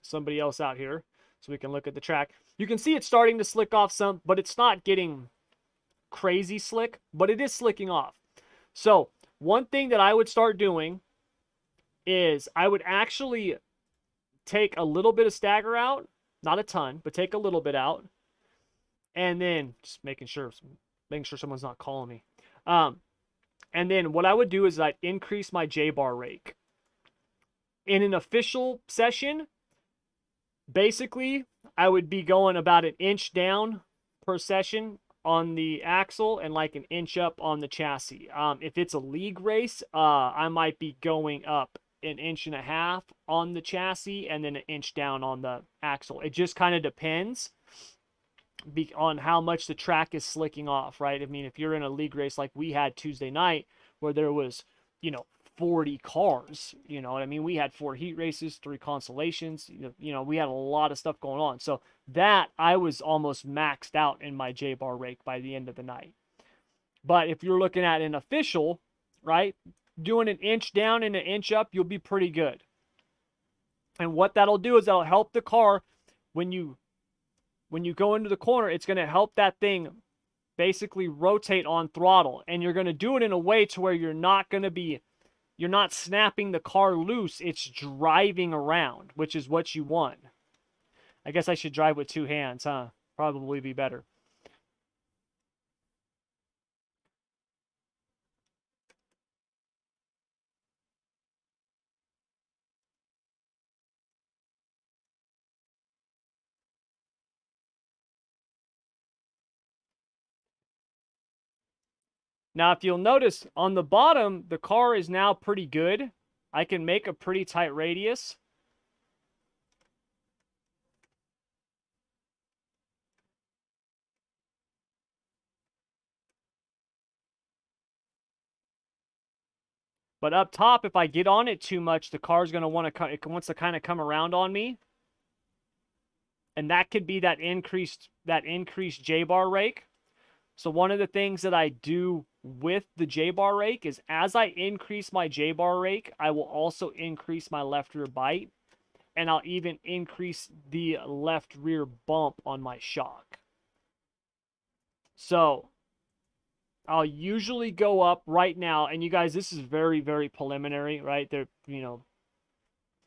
somebody else out here, so we can look at the track, you can see it's starting to slick off some, but it's not getting crazy slick, but it is slicking off. So one thing that I would start doing is I would actually take a little bit of stagger out, not a ton, but take a little bit out, and then just making sure someone's not calling me. And then what I would do is I'd increase my J-bar rake. In an official session, basically, I would be going about an inch down per session on the axle and like an inch up on the chassis. If it's a league race, I might be going up an inch and a half on the chassis and then an inch down on the axle. It just kind of depends on how much the track is slicking off, right? I mean, if you're in a league race like we had Tuesday night where there was, 40 cars, you know what I mean? We had 4 heat races, 3 consolations, we had a lot of stuff going on. So that I was almost maxed out in my J-bar rake by the end of the night. But if you're looking at an official, right, doing an inch down and an inch up, you'll be pretty good. And what that'll do is that'll help the car when you go into the corner, it's going to help that thing basically rotate on throttle. And you're going to do it in a way to where you're not snapping the car loose. It's driving around, which is what you want. I guess I should drive with 2 hands, huh? Probably be better. Now, if you'll notice on the bottom, the car is now pretty good. I can make a pretty tight radius. But up top, if I get on it too much, the car's going to want to, it wants to kind of come around on me. And that could be that increased J-bar rake. So one of the things that I do with the J-bar rake is as I increase my J-bar rake, I will also increase my left rear bite. And I'll even increase the left rear bump on my shock. So I'll usually go up right now, and you guys, this is very, very preliminary, right? They're,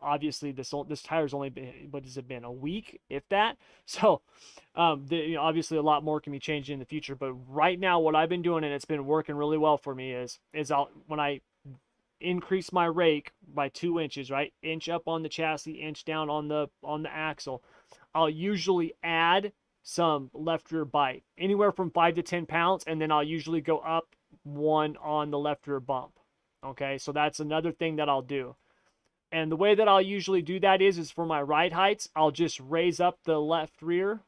obviously this tire's only been, what has it been, a week, if that? So obviously a lot more can be changed in the future, but right now what I've been doing, and it's been working really well for me, is when I increase my rake by 2 inches, right, inch up on the chassis, inch down on the axle, I'll usually add some left rear bite, anywhere from 5 to 10 pounds, and then I'll usually go up 1 on the left rear bump. Okay, so that's another thing that I'll do. And the way that I'll usually do that is for my ride heights, I'll just raise up the left rear,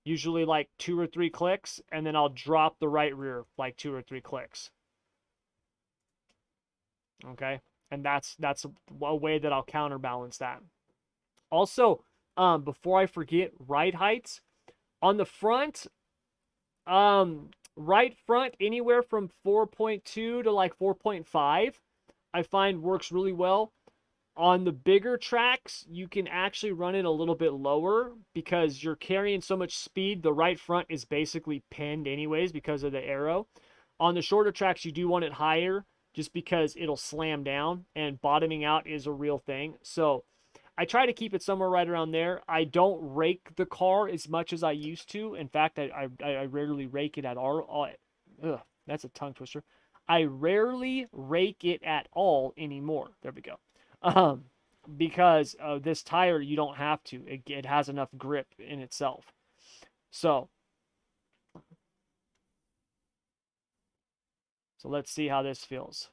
usually like 2 or 3 clicks, and then I'll drop the right rear like 2 or 3 clicks. Okay, and that's a way that I'll counterbalance that. Also, before I forget, ride heights on the front, right front, anywhere from 4.2 to like 4.5. I find works really well. On the bigger tracks, you can actually run it a little bit lower because you're carrying so much speed. The right front is basically pinned anyways because of the aero. On the shorter tracks, you do want it higher just because it'll slam down, and bottoming out is a real thing. So I try to keep it somewhere right around there. I don't rake the car as much as I used to. In fact, I rarely rake it at all. Ugh, that's a tongue twister. I rarely rake it at all anymore. There we go. Because this tire, you don't have to. It has enough grip in itself. So let's see how this feels.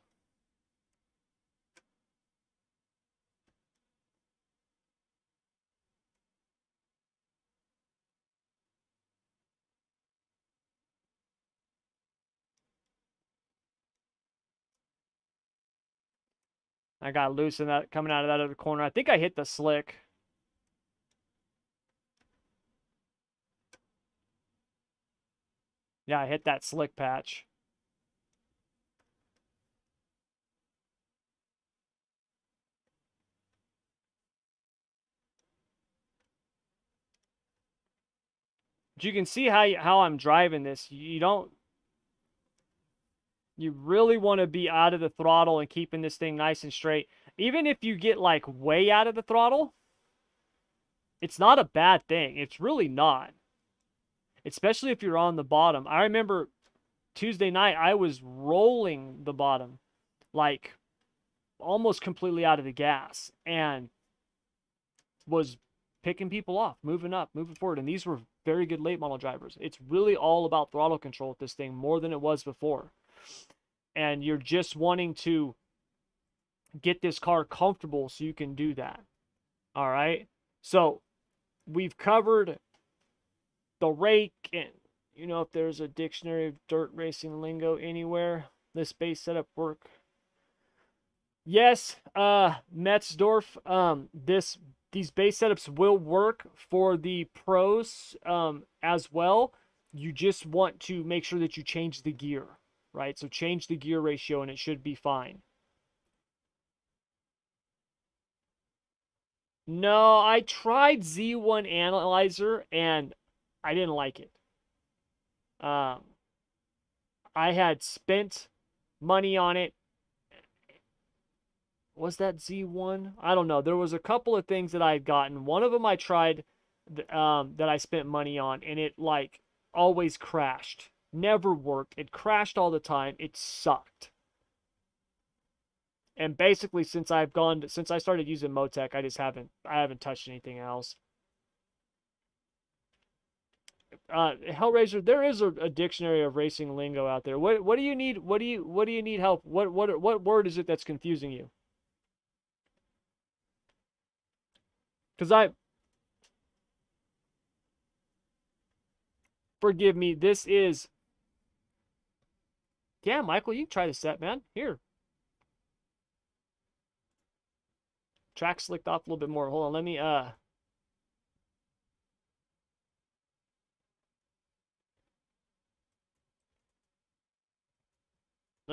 I got loose in that coming out of that other corner. I think I hit the slick. Yeah, I hit that slick patch. But you can see how I'm driving this. You really want to be out of the throttle and keeping this thing nice and straight. Even if you get like way out of the throttle, it's not a bad thing. It's really not. Especially if you're on the bottom. I remember Tuesday night, I was rolling the bottom, like almost completely out of the gas, and was picking people off, moving up, moving forward. And these were very good late model drivers. It's really all about throttle control with this thing more than it was before. And you're just wanting to get this car comfortable so you can do that. All right. So we've covered the rake, and you know, if there's a dictionary of dirt racing lingo anywhere, this base setup work. Yes, Metzdorf, these base setups will work for the pros as well. You just want to make sure that you change the gear, right? So change the gear ratio and it should be fine. No, I tried Z1 Analyzer and I didn't like it. I had spent money on it. Was that Z1? I don't know. There was a couple of things that I had gotten. One of them I tried that I spent money on, and it like always crashed. Never worked. It crashed all the time. It sucked. And basically, since I started using Motec, I haven't touched anything else. Hellraiser, there is a dictionary of racing lingo out there. What do you need? What do you need help? What word is it that's confusing you? Because forgive me, this is, yeah, Michael, you can try the set, man. Here. Track slicked off a little bit more. Hold on, let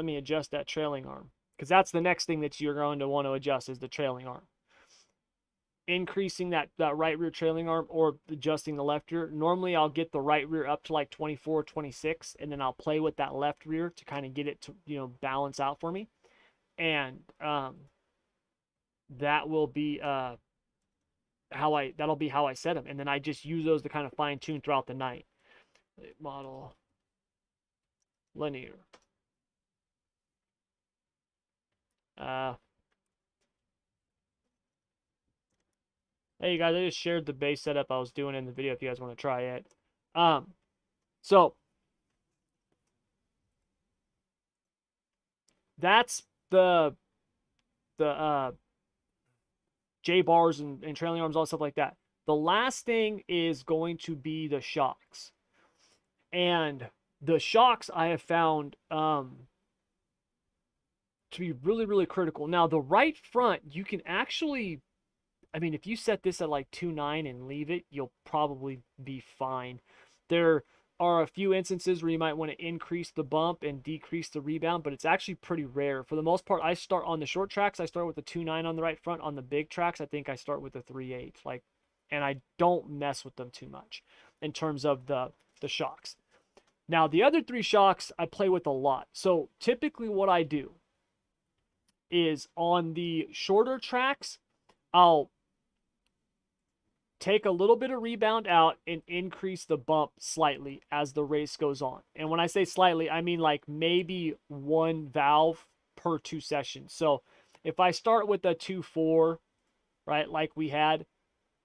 me adjust that trailing arm. Because that's the next thing that you're going to want to adjust is the trailing arm. Increasing that right rear trailing arm or adjusting the left rear. Normally I'll get the right rear up to like 24, 26, and then I'll play with that left rear to kind of get it to, you know, balance out for me. And that will be that'll be how I set them. And then I just use those to kind of fine tune throughout the night. Model linear. Hey, you guys, I just shared the base setup I was doing in the video if you guys want to try it. So that's the J bars and trailing arms, all stuff like that. The last thing is going to be the shocks. And the shocks I have found to be really, really critical. Now, the right front, you can actually, I mean, if you set this at like 2.9 and leave it, you'll probably be fine. There are a few instances where you might want to increase the bump and decrease the rebound, but it's actually pretty rare. For the most part, I start on the short tracks, I start with the 2.9 on the right front. On the big tracks, I think I start with the 3.8. Like, and I don't mess with them too much in terms of the shocks. Now, the other three shocks I play with a lot. So typically what I do is on the shorter tracks, I'll take a little bit of rebound out and increase the bump slightly as the race goes on. And when I say slightly, I mean like maybe one valve per 2 sessions. So if I start with a 2.4, right, like we had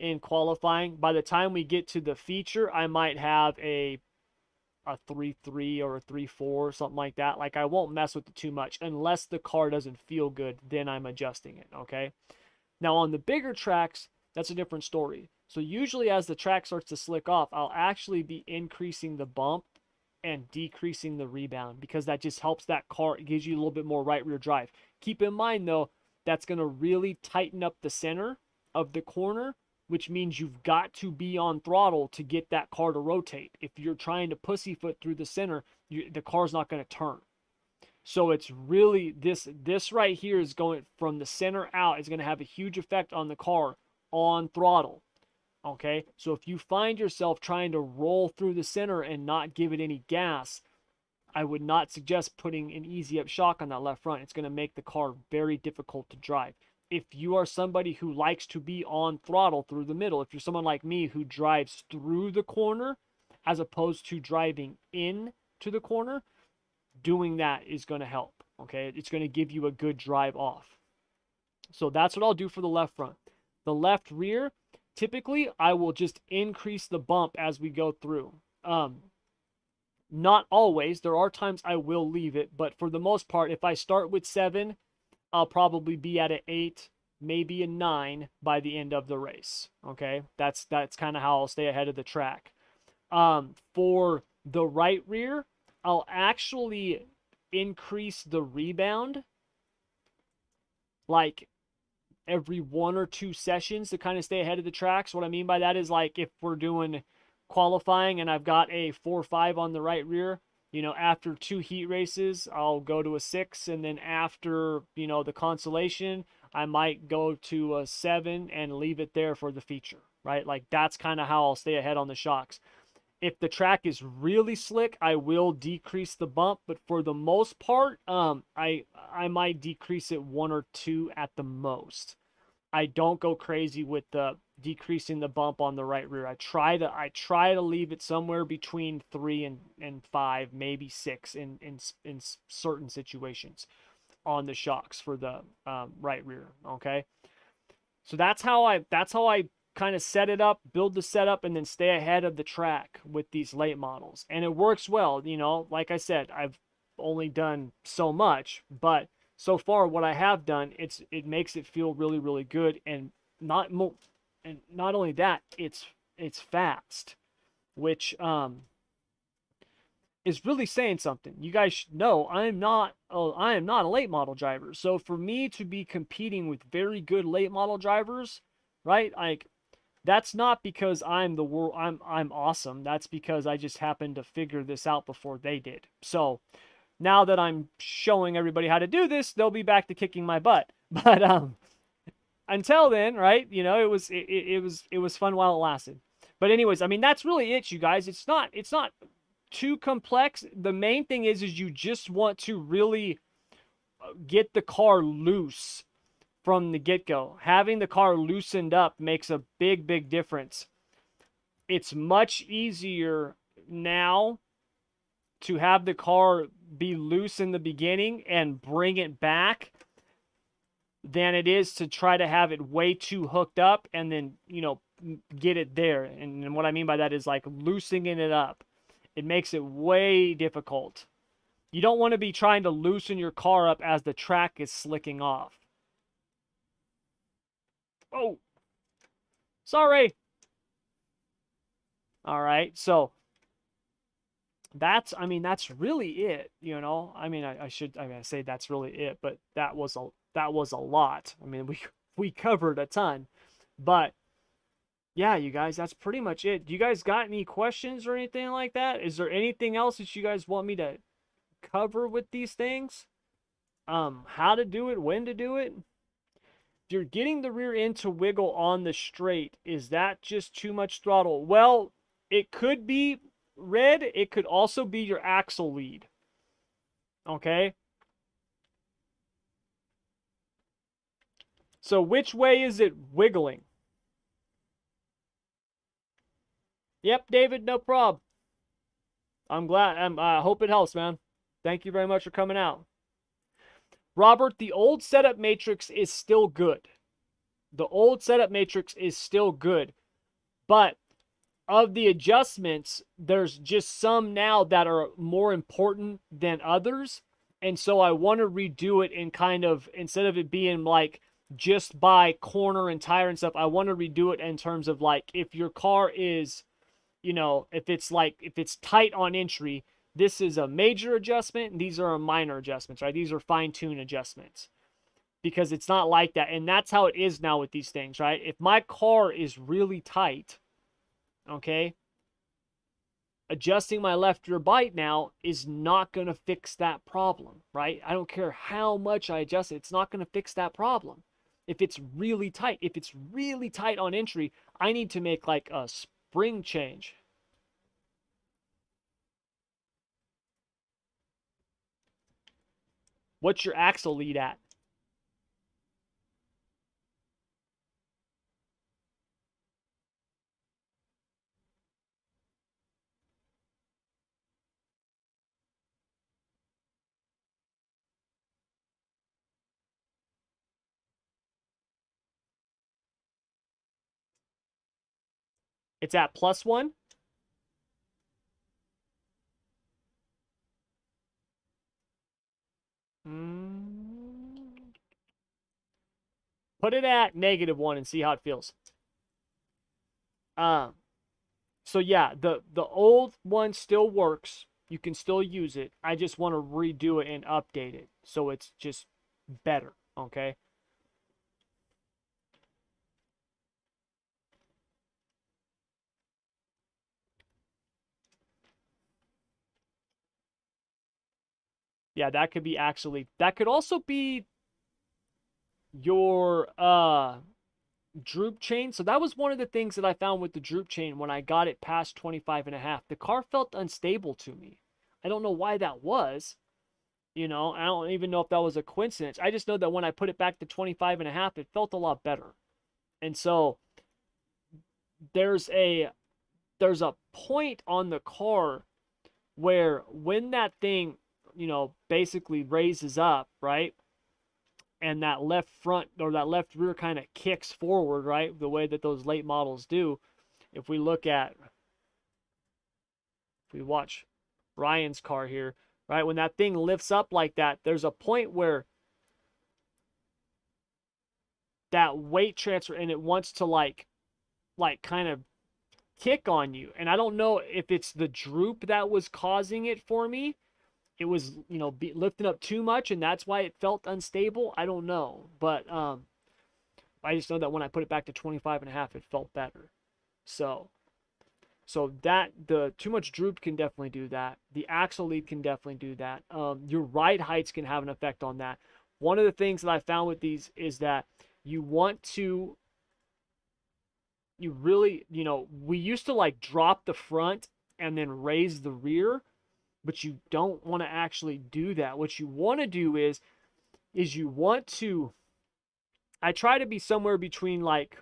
in qualifying, by the time we get to the feature, I might have a 3.3 or a 3.4, something like that. Like, I won't mess with it too much unless the car doesn't feel good. Then I'm adjusting it, okay? Now, on the bigger tracks, that's a different story. So usually as the track starts to slick off, I'll actually be increasing the bump and decreasing the rebound because that just helps that car. It gives you a little bit more right rear drive. Keep in mind, though, that's going to really tighten up the center of the corner, which means you've got to be on throttle to get that car to rotate. If you're trying to pussyfoot through the center, the car's not going to turn. So it's really this right here is going from the center out. Is going to have a huge effect on the car on throttle. Okay, so if you find yourself trying to roll through the center and not give it any gas, I would not suggest putting an easy up shock on that left front. It's going to make the car very difficult to drive. If you are somebody who likes to be on throttle through the middle, if you're someone like me who drives through the corner as opposed to driving in to the corner, doing that is going to help. Okay, it's going to give you a good drive off. So that's what I'll do for the left front. The left rear, typically I will just increase the bump as we go through. Not always. There are times I will leave it, but for the most part, if I start with 7, I'll probably be at an 8, maybe a 9 by the end of the race. Okay, that's kind of how I'll stay ahead of the track. For the right rear, I'll actually increase the rebound like every 1 or 2 sessions to kind of stay ahead of the track. So what I mean by that is, like, if we're doing qualifying and I've got a 4.5 on the right rear, after 2 heat races, I'll go to a 6. And then after, the consolation, I might go to a 7 and leave it there for the feature, right? Like, that's kind of how I'll stay ahead on the shocks. If the track is really slick, I will decrease the bump, but for the most part, I might decrease it 1 or 2 at the most. I don't go crazy with the decreasing the bump on the right rear. I try to leave it somewhere between 3 and 5, maybe 6 in certain situations on the shocks for the right rear. Okay, so that's how I kind of set it up, build the setup, and then stay ahead of the track with these late models, and it works well. Like I said, I've only done so much, but so far what I have done, it makes it feel really, really good. And not only that, it's fast, which is really saying something. You guys should know I am not a late model driver. So for me to be competing with very good late model drivers, right? Like, that's not because I'm the world, I'm awesome. That's because I just happened to figure this out before they did. So now that I'm showing everybody how to do this, they'll be back to kicking my butt. But until then, right? It was fun while it lasted. But anyways, I mean, that's really it, you guys. It's not too complex. The main thing is you just want to really get the car loose from the get-go. Having the car loosened up makes a big, big difference. It's much easier now to have the car be loose in the beginning and bring it back than it is to try to have it way too hooked up and then, get it there. And what I mean by that is, like, loosening it up. It makes it way difficult. You don't want to be trying to loosen your car up as the track is slicking off. Oh, sorry. All right, so that's really it. I say that's really it, but that was a lot. I mean, we covered a ton, but yeah, you guys, that's pretty much it. Do you guys got any questions or anything like that? Is there anything else that you guys want me to cover with these things? How to do it, when to do it? If you're getting the rear end to wiggle on the straight, is that just too much throttle? Well, it could be, red. It could also be your axle lead. Okay? So which way is it wiggling? Yep, David, no problem. I'm glad. I hope it helps, man. Thank you very much for coming out. Robert, the old setup matrix is still good. The old setup matrix is still good. But of the adjustments, there's just some now that are more important than others. And so I want to redo it in kind of, instead of it being like just by corner and tire and stuff, I want to redo it in terms of, like, if your car is, if it's tight on entry, this is a major adjustment and these are minor adjustments, right? These are fine-tune adjustments, because it's not like that. And that's how it is now with these things, right? If my car is really tight, okay, adjusting my left rear bite now is not going to fix that problem, right? I don't care how much I adjust it. It's not going to fix that problem. If it's really tight on entry, I need to make like a spring change. What's your axle lead at? It's at +1. Put it at -1 and see how it feels. Um, so yeah, the old one still works. You can still use it. I just want to redo it and update it so it's just better. Okay. Yeah, that could be actually, that could also be your droop chain. So that was one of the things that I found with the droop chain when I got it past 25.5. The car felt unstable to me. I don't know why that was. I don't even know if that was a coincidence. I just know that when I put it back to 25.5, it felt a lot better. And so there's a there's a point on the car where when that thing, basically raises up, right? And that left front or that left rear kind of kicks forward, right? The way that those late models do. If we look at, if we watch Ryan's car here, right? When that thing lifts up like that, there's a point where that weight transfer and it wants to like kind of kick on you. And I don't know if it's the droop that was causing it for me. It was, lifting up too much and that's why it felt unstable. I don't know. But I just know that when I put it back to 25.5, it felt better. So that the too much droop can definitely do that. The axle lead can definitely do that. Your ride heights can have an effect on that. One of the things that I found with these is that you want to, you really, we used to like drop the front and then raise the rear, but you don't want to actually do that. What you want to do is you want to, I try to be somewhere between like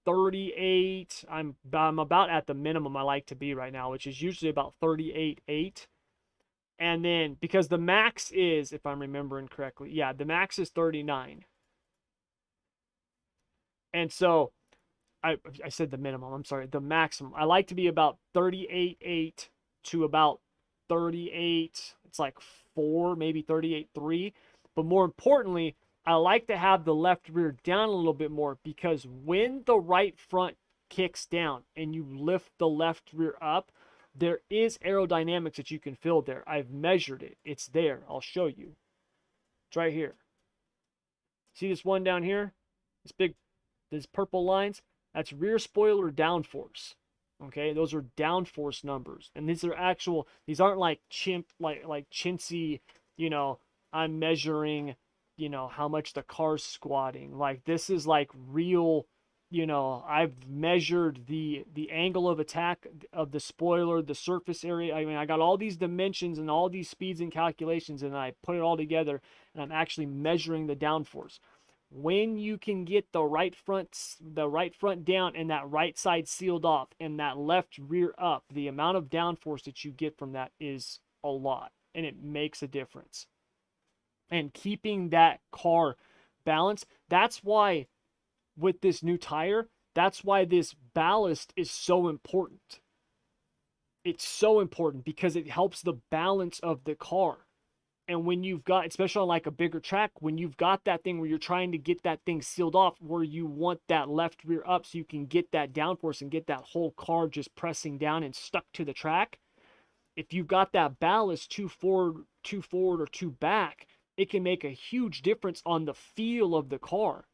38. I'm about at the minimum I like to be right now, which is usually about 38.8. And then because the max is, if I'm remembering correctly, yeah, the max is 39. And so I said the minimum. I'm sorry, the maximum. I like to be about 38.8 to about 38. It's like 4, maybe 38.3. But more importantly, I like to have the left rear down a little bit more because when the right front kicks down and you lift the left rear up, there is aerodynamics that you can feel there. I've measured it. It's there. I'll show you. It's right here. See this one down here? These purple lines? That's rear spoiler downforce. Okay, those are downforce numbers, and these are actual. These aren't like like chintzy. I'm measuring. How much the car's squatting. Like this is like real. I've measured the angle of attack of the spoiler, the surface area. I mean, I got all these dimensions and all these speeds and calculations, and I put it all together, and I'm actually measuring the downforce. When you can get the right front down and that right side sealed off and that left rear up, the amount of downforce that you get from that is a lot, and it makes a difference. And keeping that car balanced, that's why with this new tire, that's why this ballast is so important. It's so important because it helps the balance of the car. And when you've got, especially on like a bigger track, when you've got that thing where you're trying to get that thing sealed off, where you want that left rear up so you can get that downforce and get that whole car just pressing down and stuck to the track. If you've got that ballast too forward or too back, it can make a huge difference on the feel of the car.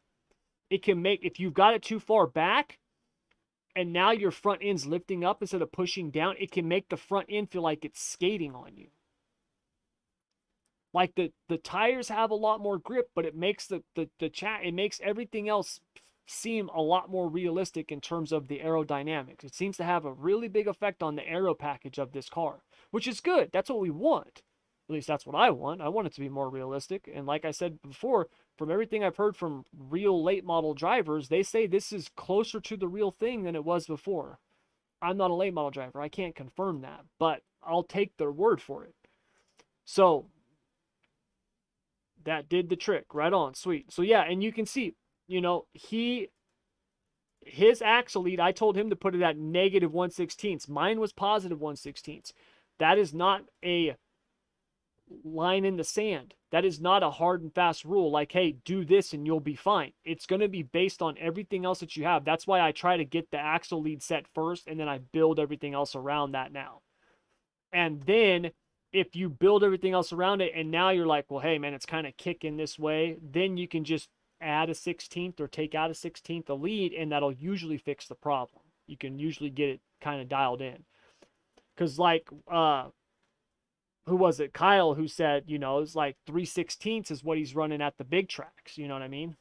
It can make, if you've got it too far back and now your front end's lifting up instead of pushing down, it can make the front end feel like it's skating on you. Like the tires have a lot more grip, but it makes it makes everything else seem a lot more realistic in terms of the aerodynamics. It seems to have a really big effect on the aero package of this car, which is good. That's what we want. At least that's what I want. I want it to be more realistic. And like I said before, from everything I've heard from real late model drivers, they say this is closer to the real thing than it was before. I'm not a late model driver. I can't confirm that, but I'll take their word for it. So that did the trick. Right on. Sweet. So yeah, and you can see, he his axle lead, I told him to put it at negative 1/16. Mine was positive 1/16. That is not a line in the sand. That is not a hard and fast rule like, hey, do this and you'll be fine. It's going to be based on everything else that you have. That's why I try to get the axle lead set first, and then I build everything else around that now. And then if you build everything else around it and now you're like, well, hey, man, it's kind of kicking this way, then you can just add a 16th or take out a 16th of lead, and that'll usually fix the problem. You can usually get it kind of dialed in. Because like, who was it? Kyle, who said, it's like 3/16 is what he's running at the big tracks. You know what I mean?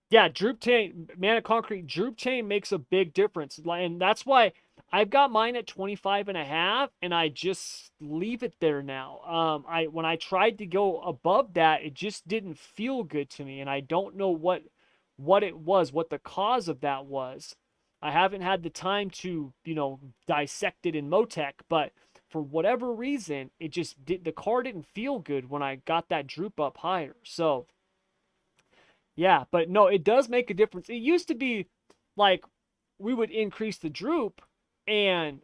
Yeah, droop chain, Man of Concrete, droop chain makes a big difference. And that's why I've got mine at 25.5, and I just leave it there now. When I tried to go above that, it just didn't feel good to me, and I don't know what it was, what the cause of that was. I haven't had the time to, dissect it in Motec, but for whatever reason, the car didn't feel good when I got that droop up higher. So yeah, but no, it does make a difference. It used to be like we would increase the droop and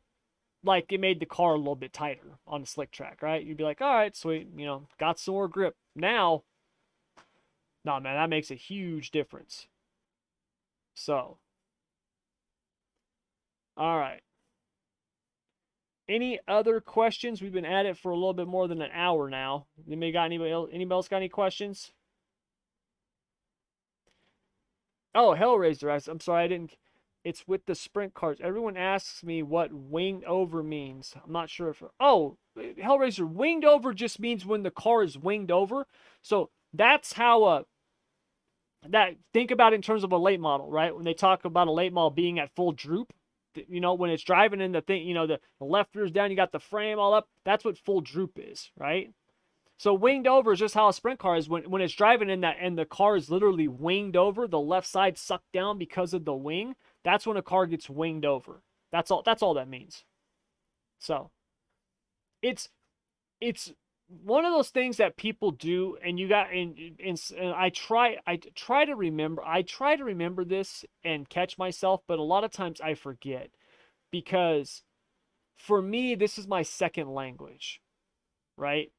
like it made the car a little bit tighter on a slick track, right? You'd be like, all right, sweet, got some more grip. Now, no, man, that makes a huge difference. So, all right. Any other questions? We've been at it for a little bit more than an hour now. Anybody else got any questions? Oh, Hellraiser. I'm sorry, I didn't. It's with the sprint cars. Everyone asks me what winged over means. I'm not sure if. Oh, Hellraiser, winged over just means when the car is winged over. So that's how think about it in terms of a late model, right? When they talk about a late model being at full droop, when it's driving in the thing, the left rear's down, you got the frame all up. That's what full droop is, right? So winged over is just how a sprint car is when it's driving in that and the car is literally winged over, the left side sucked down because of the wing. That's when a car gets winged over. That's all that means. So it's one of those things that people do, and I try to remember this and catch myself, but a lot of times I forget, because for me this is my second language, right?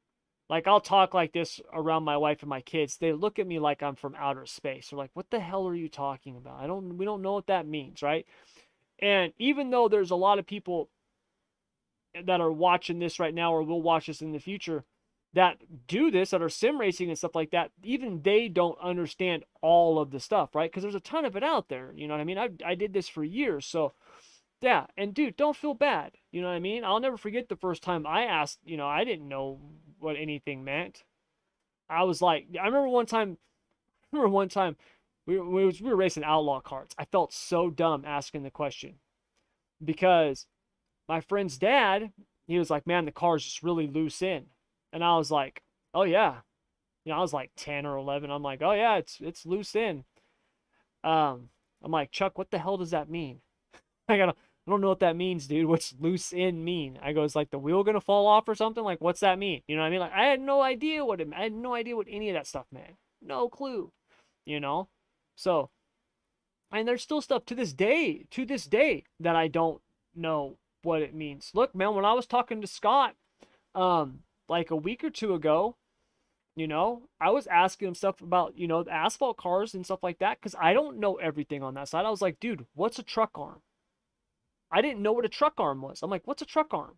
Like, I'll talk like this around my wife and my kids. They look at me like I'm from outer space. They're like, what the hell are you talking about? We don't know what that means, right? And even though there's a lot of people that are watching this right now or will watch this in the future that do this, that are sim racing and stuff like that, even they don't understand all of the stuff, right? Because there's a ton of it out there. You know what I mean? I did this for years. So, yeah. And dude, don't feel bad. You know what I mean? I'll never forget the first time I asked, I didn't know what anything meant. I was like, I remember one time we were racing outlaw carts. I felt so dumb asking the question, because my friend's dad, he was like, man, the car's just really loose in. And I was like, oh yeah. I was like 10 or 11. I'm like, oh yeah, it's loose in. I'm like, Chuck, what the hell does that mean? I don't know what that means, dude. What's loose in mean? I go, is like the wheel gonna fall off or something? Like, what's that mean? You know what I mean? Like, I had no idea what any of that stuff meant. No clue. So, and there's still stuff to this day that I don't know what it means. Look, man, when I was talking to Scott, like a week or two ago, I was asking him stuff about, the asphalt cars and stuff like that, because I don't know everything on that side. I was like, dude, what's a truck arm? I didn't know what a truck arm was. I'm like, what's a truck arm?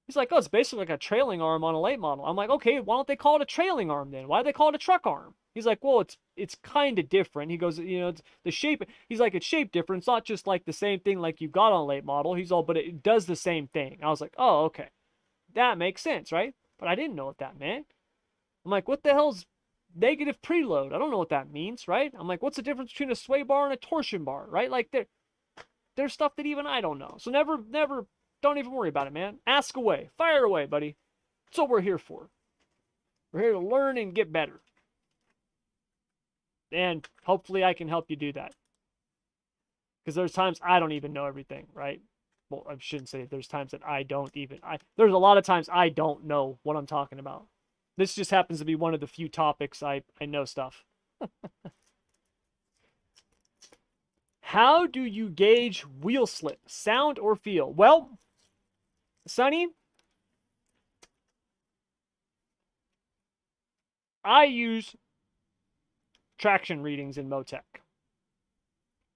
He's like, oh, it's basically like a trailing arm on a late model. I'm like, okay, why don't they call it a trailing arm then? Why do they call it a truck arm? He's like, well, it's kind of different. He goes, it's the shape. He's like, it's shaped different. It's not just like the same thing like you've got on a late model. But it does the same thing. I was like, oh, okay. That makes sense, right? But I didn't know what that meant. I'm like, what the hell's negative preload? I don't know what that means, right? I'm like, what's the difference between a sway bar and a torsion bar, right? Like, there's stuff that even I don't know. So never, don't even worry about it, man. Ask away. Fire away, buddy. That's what we're here for. We're here to learn and get better. And hopefully I can help you do that. Because there's times I don't even know everything, right? Well, I shouldn't say there's times that there's a lot of times I don't know what I'm talking about. This just happens to be one of the few topics I know stuff. How do you gauge wheel slip? Sound or feel? Well, Sonny, I use traction readings in Motec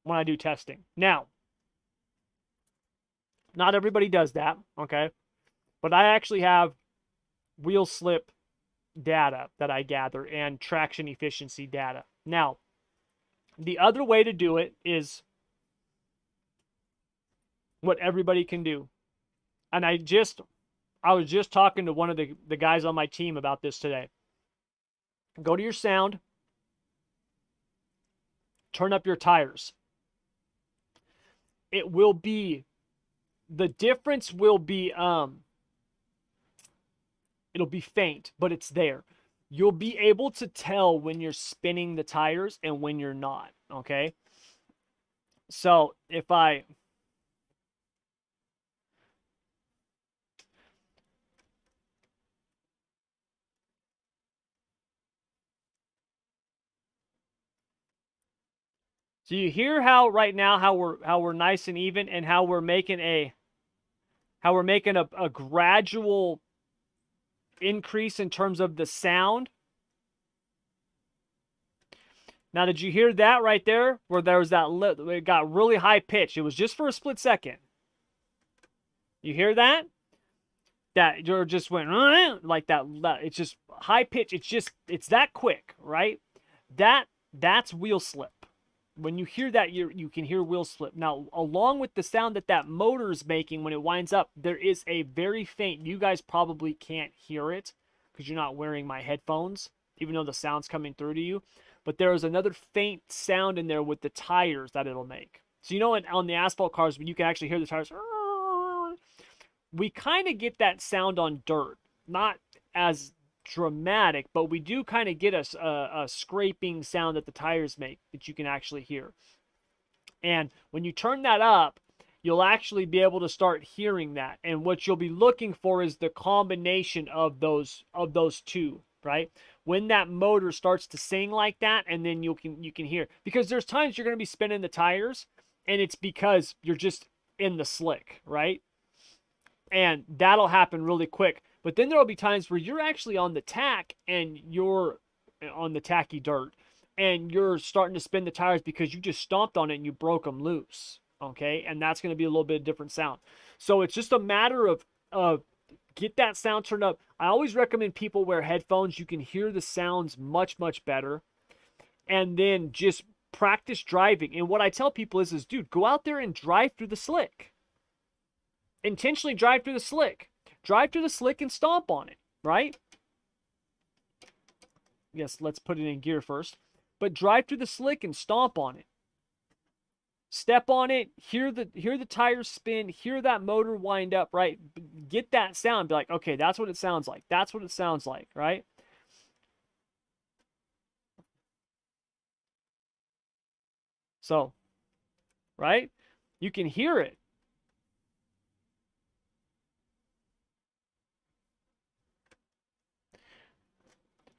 when I do testing. Now, not everybody does that, okay? But I actually have wheel slip data that I gather and traction efficiency data. Now, the other way to do it is what everybody can do. And I was just talking to one of the guys on my team about this today. Go to your sound, turn up your tires. It will be, the difference will be, it'll be faint, but it's there. You'll be able to tell when you're spinning the tires and when you're not, okay? So if I, so you hear how right now how we're nice and even, and how we're making a gradual increase in terms of the sound. Now, did you hear that right there? Where there was that, it got really high pitch. It was just for a split second. You hear that? That you just went like that. It's just high pitch. It's that quick, right? That's wheel slip. When you hear that, you can hear wheel slip. Now, along with the sound that motor is making when it winds up, there is a very faint, you guys probably can't hear it because you're not wearing my headphones, even though the sound's coming through to you. But there is another faint sound in there with the tires that it'll make. So you know, on the asphalt cars, you can actually hear the tires. We kind of get that sound on dirt. Not as dramatic, but we do kind of get a scraping sound that the tires make that you can actually hear. And when you turn that up, you'll actually be able to start hearing that. And what you'll be looking for is the combination of those two, right? When that motor starts to sing like that, and then you can hear, because there's times you're going to be spinning the tires and it's because you're just in the slick, right? And that'll happen really quick. But then there'll be times where you're actually on the tack and you're on the tacky dirt and you're starting to spin the tires because you just stomped on it and you broke them loose. Okay. And that's going to be a little bit different sound. So it's just a matter of get that sound turned up. I always recommend people wear headphones. You can hear the sounds much, much better. And then just practice driving. And what I tell people is dude, go out there and drive through the slick. Intentionally drive through the slick. Drive through the slick and stomp on it, right? Yes, let's put it in gear first. But drive through the slick and stomp on it. Step on it, hear the tires spin, hear that motor wind up, right? Get that sound, be like, okay, that's what it sounds like. That's what it sounds like, right? So, right? You can hear it.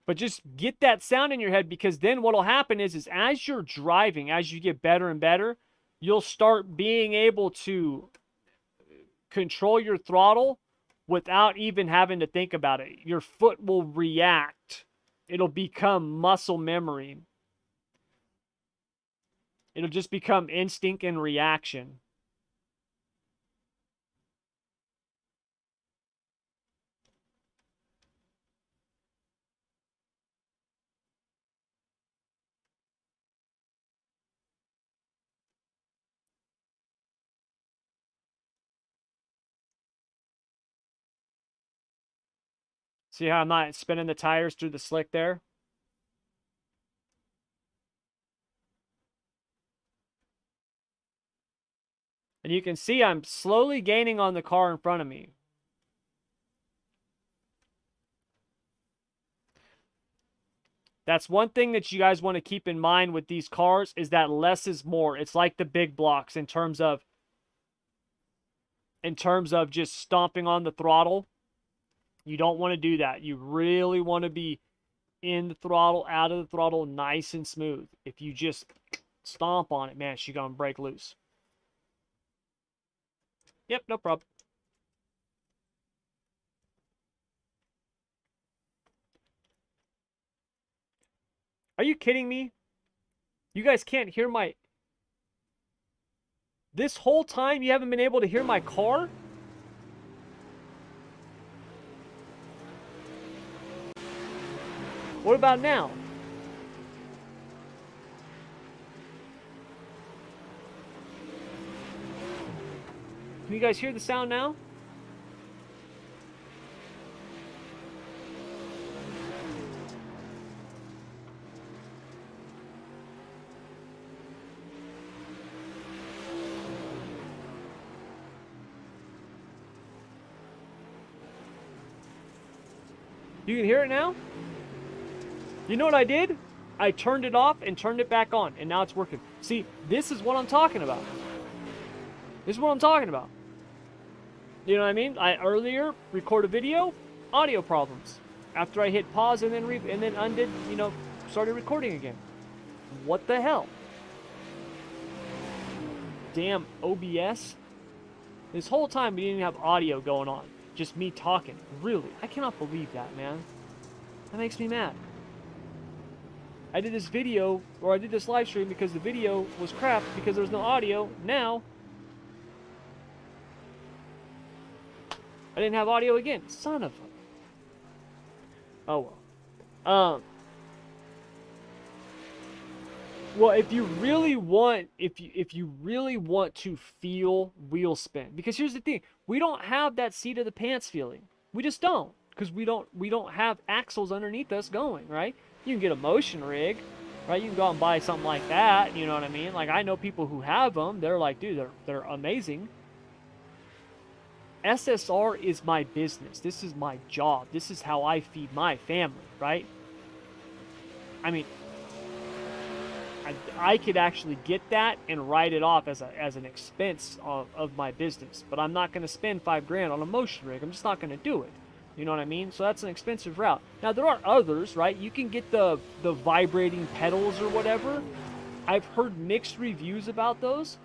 But just get that sound in your head, because then what'll happen is as you're driving, as you get better and better, you'll start being able to control your throttle without even having to think about it. Your foot will react. It'll become muscle memory. It'll just become instinct and reaction. See how I'm not spinning the tires through the slick there? And you can see I'm slowly gaining on the car in front of me. That's one thing that you guys want to keep in mind with these cars, is that less is more. It's like the big blocks in terms of just stomping on the throttle. You don't want to do that. You really want to be in the throttle, out of the throttle, nice and smooth. If you just stomp on it, man, she gonna break loose. Yep, no problem. Are you kidding me? You guys can't hear my... This whole time you haven't been able to hear my car? What about now? Can you guys hear the sound now? You can hear it now? You know what I did? I turned it off and turned it back on, and now it's working. See, this is what I'm talking about. This is what I'm talking about. You know what I mean? I earlier record a video, audio problems. After I hit pause and then undid, you know, started recording again. What the hell? Damn OBS. This whole time we didn't have audio going on. Just me talking. Really? I cannot believe that, man. That makes me mad. I did this video, or I did this live stream because the video was crap because there was no audio. Now, I didn't have audio again. Son of a... Oh well. Well, if you really want, if you really want to feel wheel spin, because here's the thing, we don't have that seat of the pants feeling. We just don't, because we don't have axles underneath us going, right? You can get a motion rig, right? You can go out and buy something like that. You know what I mean? Like, I know people who have them. They're like, dude, they're amazing. SSR is my business. This is my job. This is how I feed my family, right? I mean, I could actually get that and write it off as an expense of my business, but I'm not going to spend $5,000 on a motion rig. I'm just not going to do it. You know what I mean? So that's an expensive route. Now there are others, right? You can get the vibrating pedals or whatever. I've heard mixed reviews about those.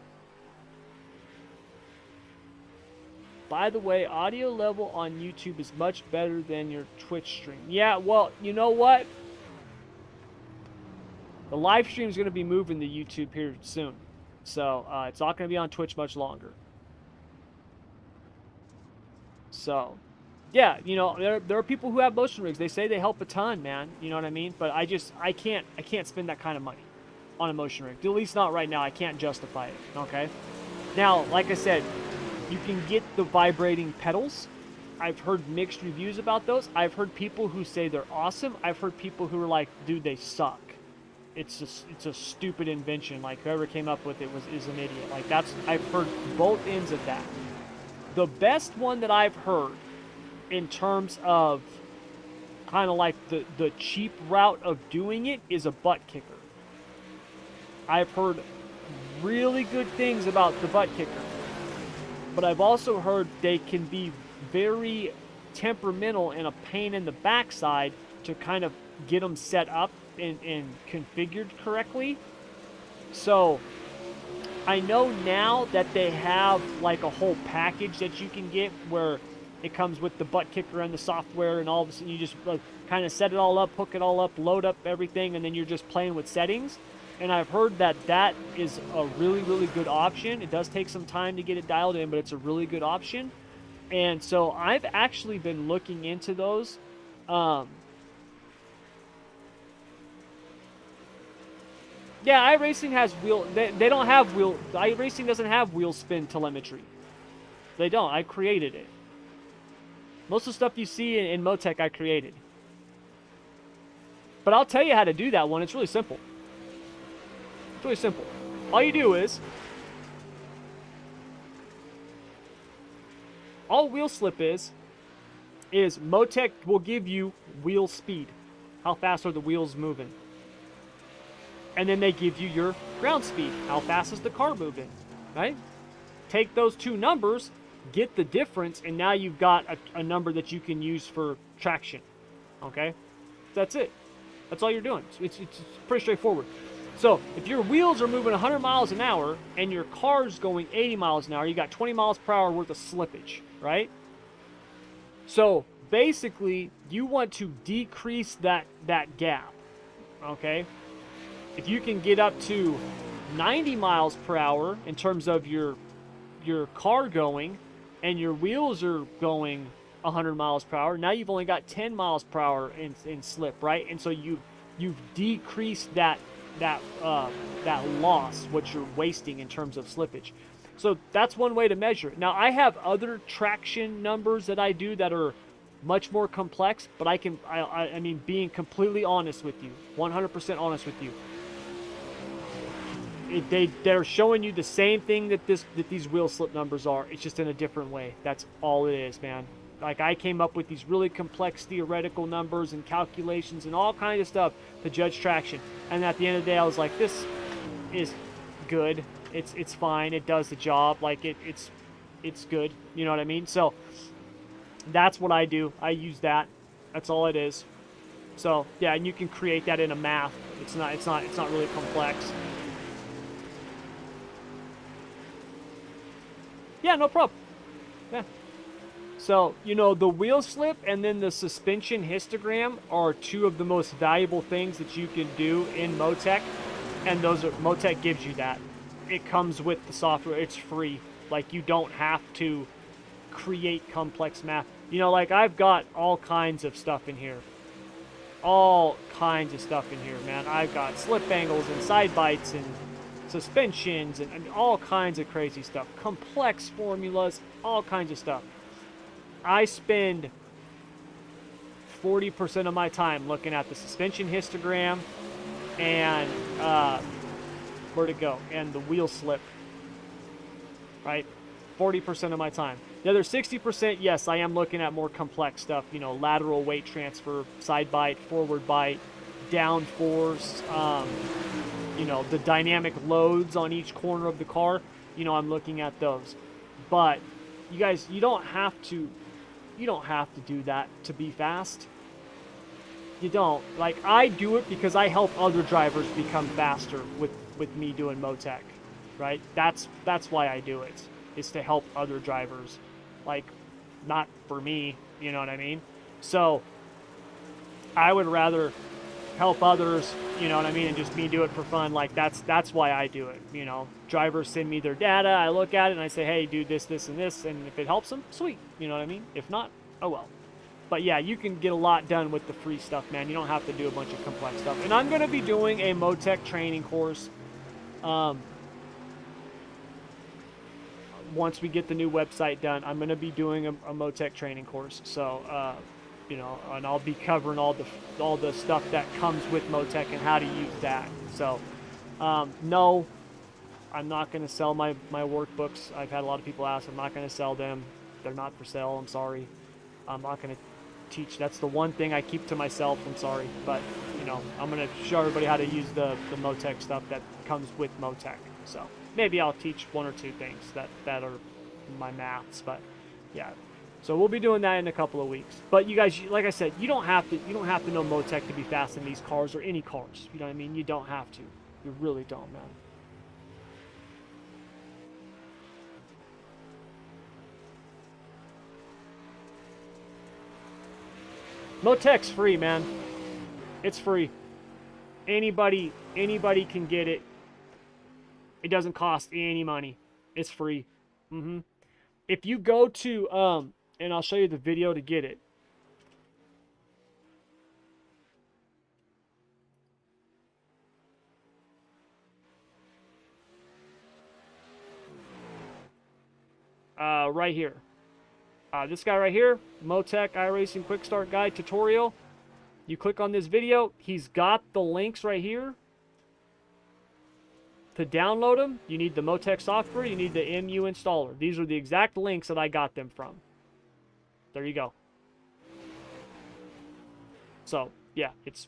By the way, audio level on YouTube is much better than your Twitch stream. Yeah, well, you know what? The live stream is going to be moving to YouTube here soon. So, it's not going to be on Twitch much longer. So, yeah, you know, there are people who have motion rigs. They say they help a ton, man. You know what I mean? But I can't spend that kind of money on a motion rig. At least not right now. I can't justify it, okay? Now, like I said, you can get the vibrating pedals. I've heard mixed reviews about those. I've heard people who say they're awesome. I've heard people who are like, dude, they suck. It's a stupid invention. Like, whoever came up with it is an idiot. Like, I've heard both ends of that. The best one that I've heard in terms of kind of like the cheap route of doing it is a butt kicker. I've heard really good things about the butt kicker, but I've also heard they can be very temperamental and a pain in the backside to kind of get them set up and configured correctly. So I know now that they have like a whole package that you can get where it comes with the butt kicker and the software, and all of a sudden you just like, kind of set it all up, hook it all up, load up everything, and then you're just playing with settings. And I've heard that that is a really, really good option. It does take some time to get it dialed in, but it's a really good option. And so I've actually been looking into those. Yeah, iRacing has wheel. They don't have wheel. iRacing doesn't have wheel spin telemetry. They don't. I created it. Most of the stuff you see in Motec, I created. But I'll tell you how to do that one. It's really simple. It's really simple. All you do is, all wheel slip is Motec will give you wheel speed. How fast are the wheels moving? And then they give you your ground speed. How fast is the car moving, right? Take those two numbers, get the difference, and now you've got a number that you can use for traction, okay? That's it. That's all you're doing. It's pretty straightforward. So if your wheels are moving 100 miles an hour and your car's going 80 miles an hour, you got 20 miles per hour worth of slippage, right? So basically, you want to decrease that gap, okay? If you can get up to 90 miles per hour in terms of your car going, and your wheels are going 100 miles per hour, now you've only got 10 miles per hour in slip, right? And so you've decreased that loss, what you're wasting in terms of slippage. So that's one way to measure it. Now I have other traction numbers that I do that are much more complex, but I mean, being completely honest with you, 100% honest with you, they're showing you the same thing that these wheel slip numbers are. It's just in a different way. That's all it is, man. Like, I came up with these really complex theoretical numbers and calculations and all kinds of stuff to judge traction. And at the end of the day, I was like, this is good. It's fine. It does the job. Like, it's good. You know what I mean? So that's what I do. I use that. That's all it is. So yeah, and you can create that in a math. It's not really complex. Yeah, no problem. Yeah. So, you know, the wheel slip and then the suspension histogram are two of the most valuable things that you can do in Motec. And Motec gives you that. It comes with the software. It's free. Like, you don't have to create complex math. You know, like, I've got all kinds of stuff in here. All kinds of stuff in here, man. I've got slip angles and side bites and suspensions and all kinds of crazy stuff. Complex formulas, all kinds of stuff. I spend 40% of my time looking at the suspension histogram and where'd it go? And the wheel slip, right? 40% of my time. The other 60%, yes, I am looking at more complex stuff, you know, lateral weight transfer, side bite, forward bite, down force, you know, the dynamic loads on each corner of the car. You know, I'm looking at those. But you guys, you don't have to do that to be fast. You don't. Like, I do it because I help other drivers become faster with me doing Motec, right? That's why I do it, is to help other drivers. Like, not for me, you know what I mean? So I would rather help others, you know what I mean, and just me do it for fun. Like, that's why I do it. You know, drivers send me their data, I look at it and I say, hey, do this, this, and this, and if it helps them, sweet. You know what I mean? If not, oh well. But yeah, you can get a lot done with the free stuff, man. You don't have to do a bunch of complex stuff. And I'm going to be doing a Motec training course once we get the new website done. I'm going to be doing a Motec training course. So, you know, and I'll be covering all the stuff that comes with Motec and how to use that. So, no, I'm not going to sell my workbooks. I've had a lot of people ask. I'm not going to sell them. They're not for sale. I'm sorry. I'm not going to teach. That's the one thing I keep to myself. I'm sorry. But, you know, I'm going to show everybody how to use the Motec stuff that comes with Motec. So maybe I'll teach one or two things that are my maths. But, yeah. So we'll be doing that in a couple of weeks. But you guys, like I said, you don't have to know Motec to be fast in these cars or any cars. You know what I mean? You don't have to. You really don't, man. Motec's free, man. It's free. Anybody can get it. It doesn't cost any money. It's free. If you go to and I'll show you the video to get it. Right here. This guy right here, Motec iRacing Quick Start Guide Tutorial. You click on this video. He's got the links right here. To download them, you need the Motec software. You need the MU installer. These are the exact links that I got them from. There you go. So, yeah, it's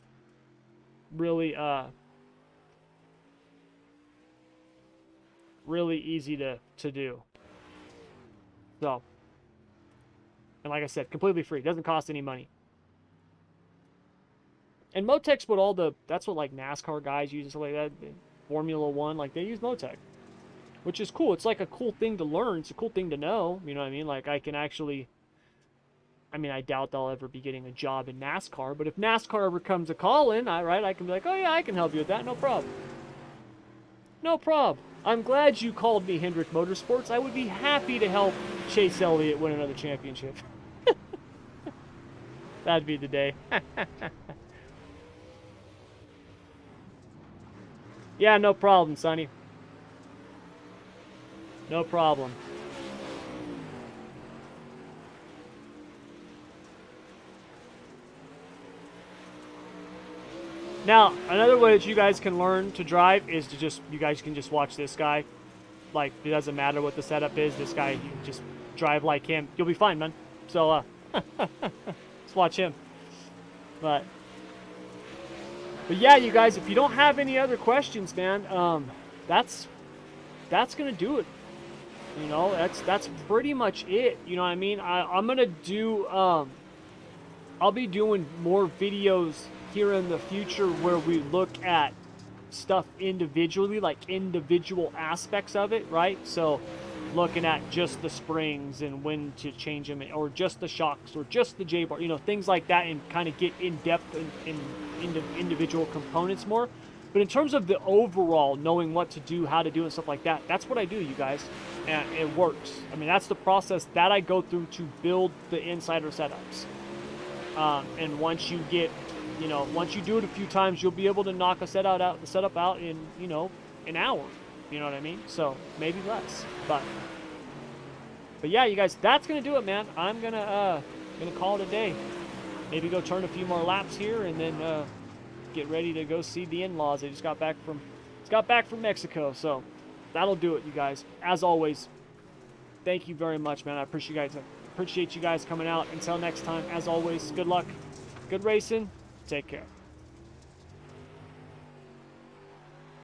really, really easy to do. So, and like I said, completely free. Doesn't cost any money. And Motec's what that's what like NASCAR guys use and stuff like that. Formula One, like they use Motec, which is cool. It's like a cool thing to learn. It's a cool thing to know. You know what I mean? Like I can actually, I mean, I doubt they'll ever be getting a job in NASCAR, but if NASCAR ever comes a calling, I can be like, oh yeah, I can help you with that. No problem. No problem. I'm glad you called me, Hendrick Motorsports. I would be happy to help Chase Elliott win another championship. That'd be the day. Yeah, no problem, Sonny. No problem. Now, another way that you guys can learn to drive is to you guys can just watch this guy. Like, it doesn't matter what the setup is. This guy, you just drive like him. You'll be fine, man. So, let's watch him. But yeah, you guys, if you don't have any other questions, man, that's gonna do it. You know, that's pretty much it. You know what I mean? I'm gonna do, I'll be doing more videos here in the future where we look at stuff individually, like individual aspects of it, right? So looking at just the springs and when to change them, or just the shocks, or just the J-bar, you know, things like that, and kind of get in depth in individual components more. But in terms of the overall, knowing what to do, how to do, and stuff like that, that's what I do, you guys, and it works. I mean, that's the process that I go through to build the insider setups. And once you get, you know, once you do it a few times, you'll be able to knock a setup out in, you know, an hour. You know what I mean? So maybe less. But yeah, you guys, that's gonna do it, man. I'm gonna call it a day. Maybe go turn a few more laps here, and then get ready to go see the in-laws. They just got back from Mexico. So that'll do it, you guys. As always, thank you very much, man. I appreciate you guys coming out. Until next time, as always, good luck, good racing. Take care.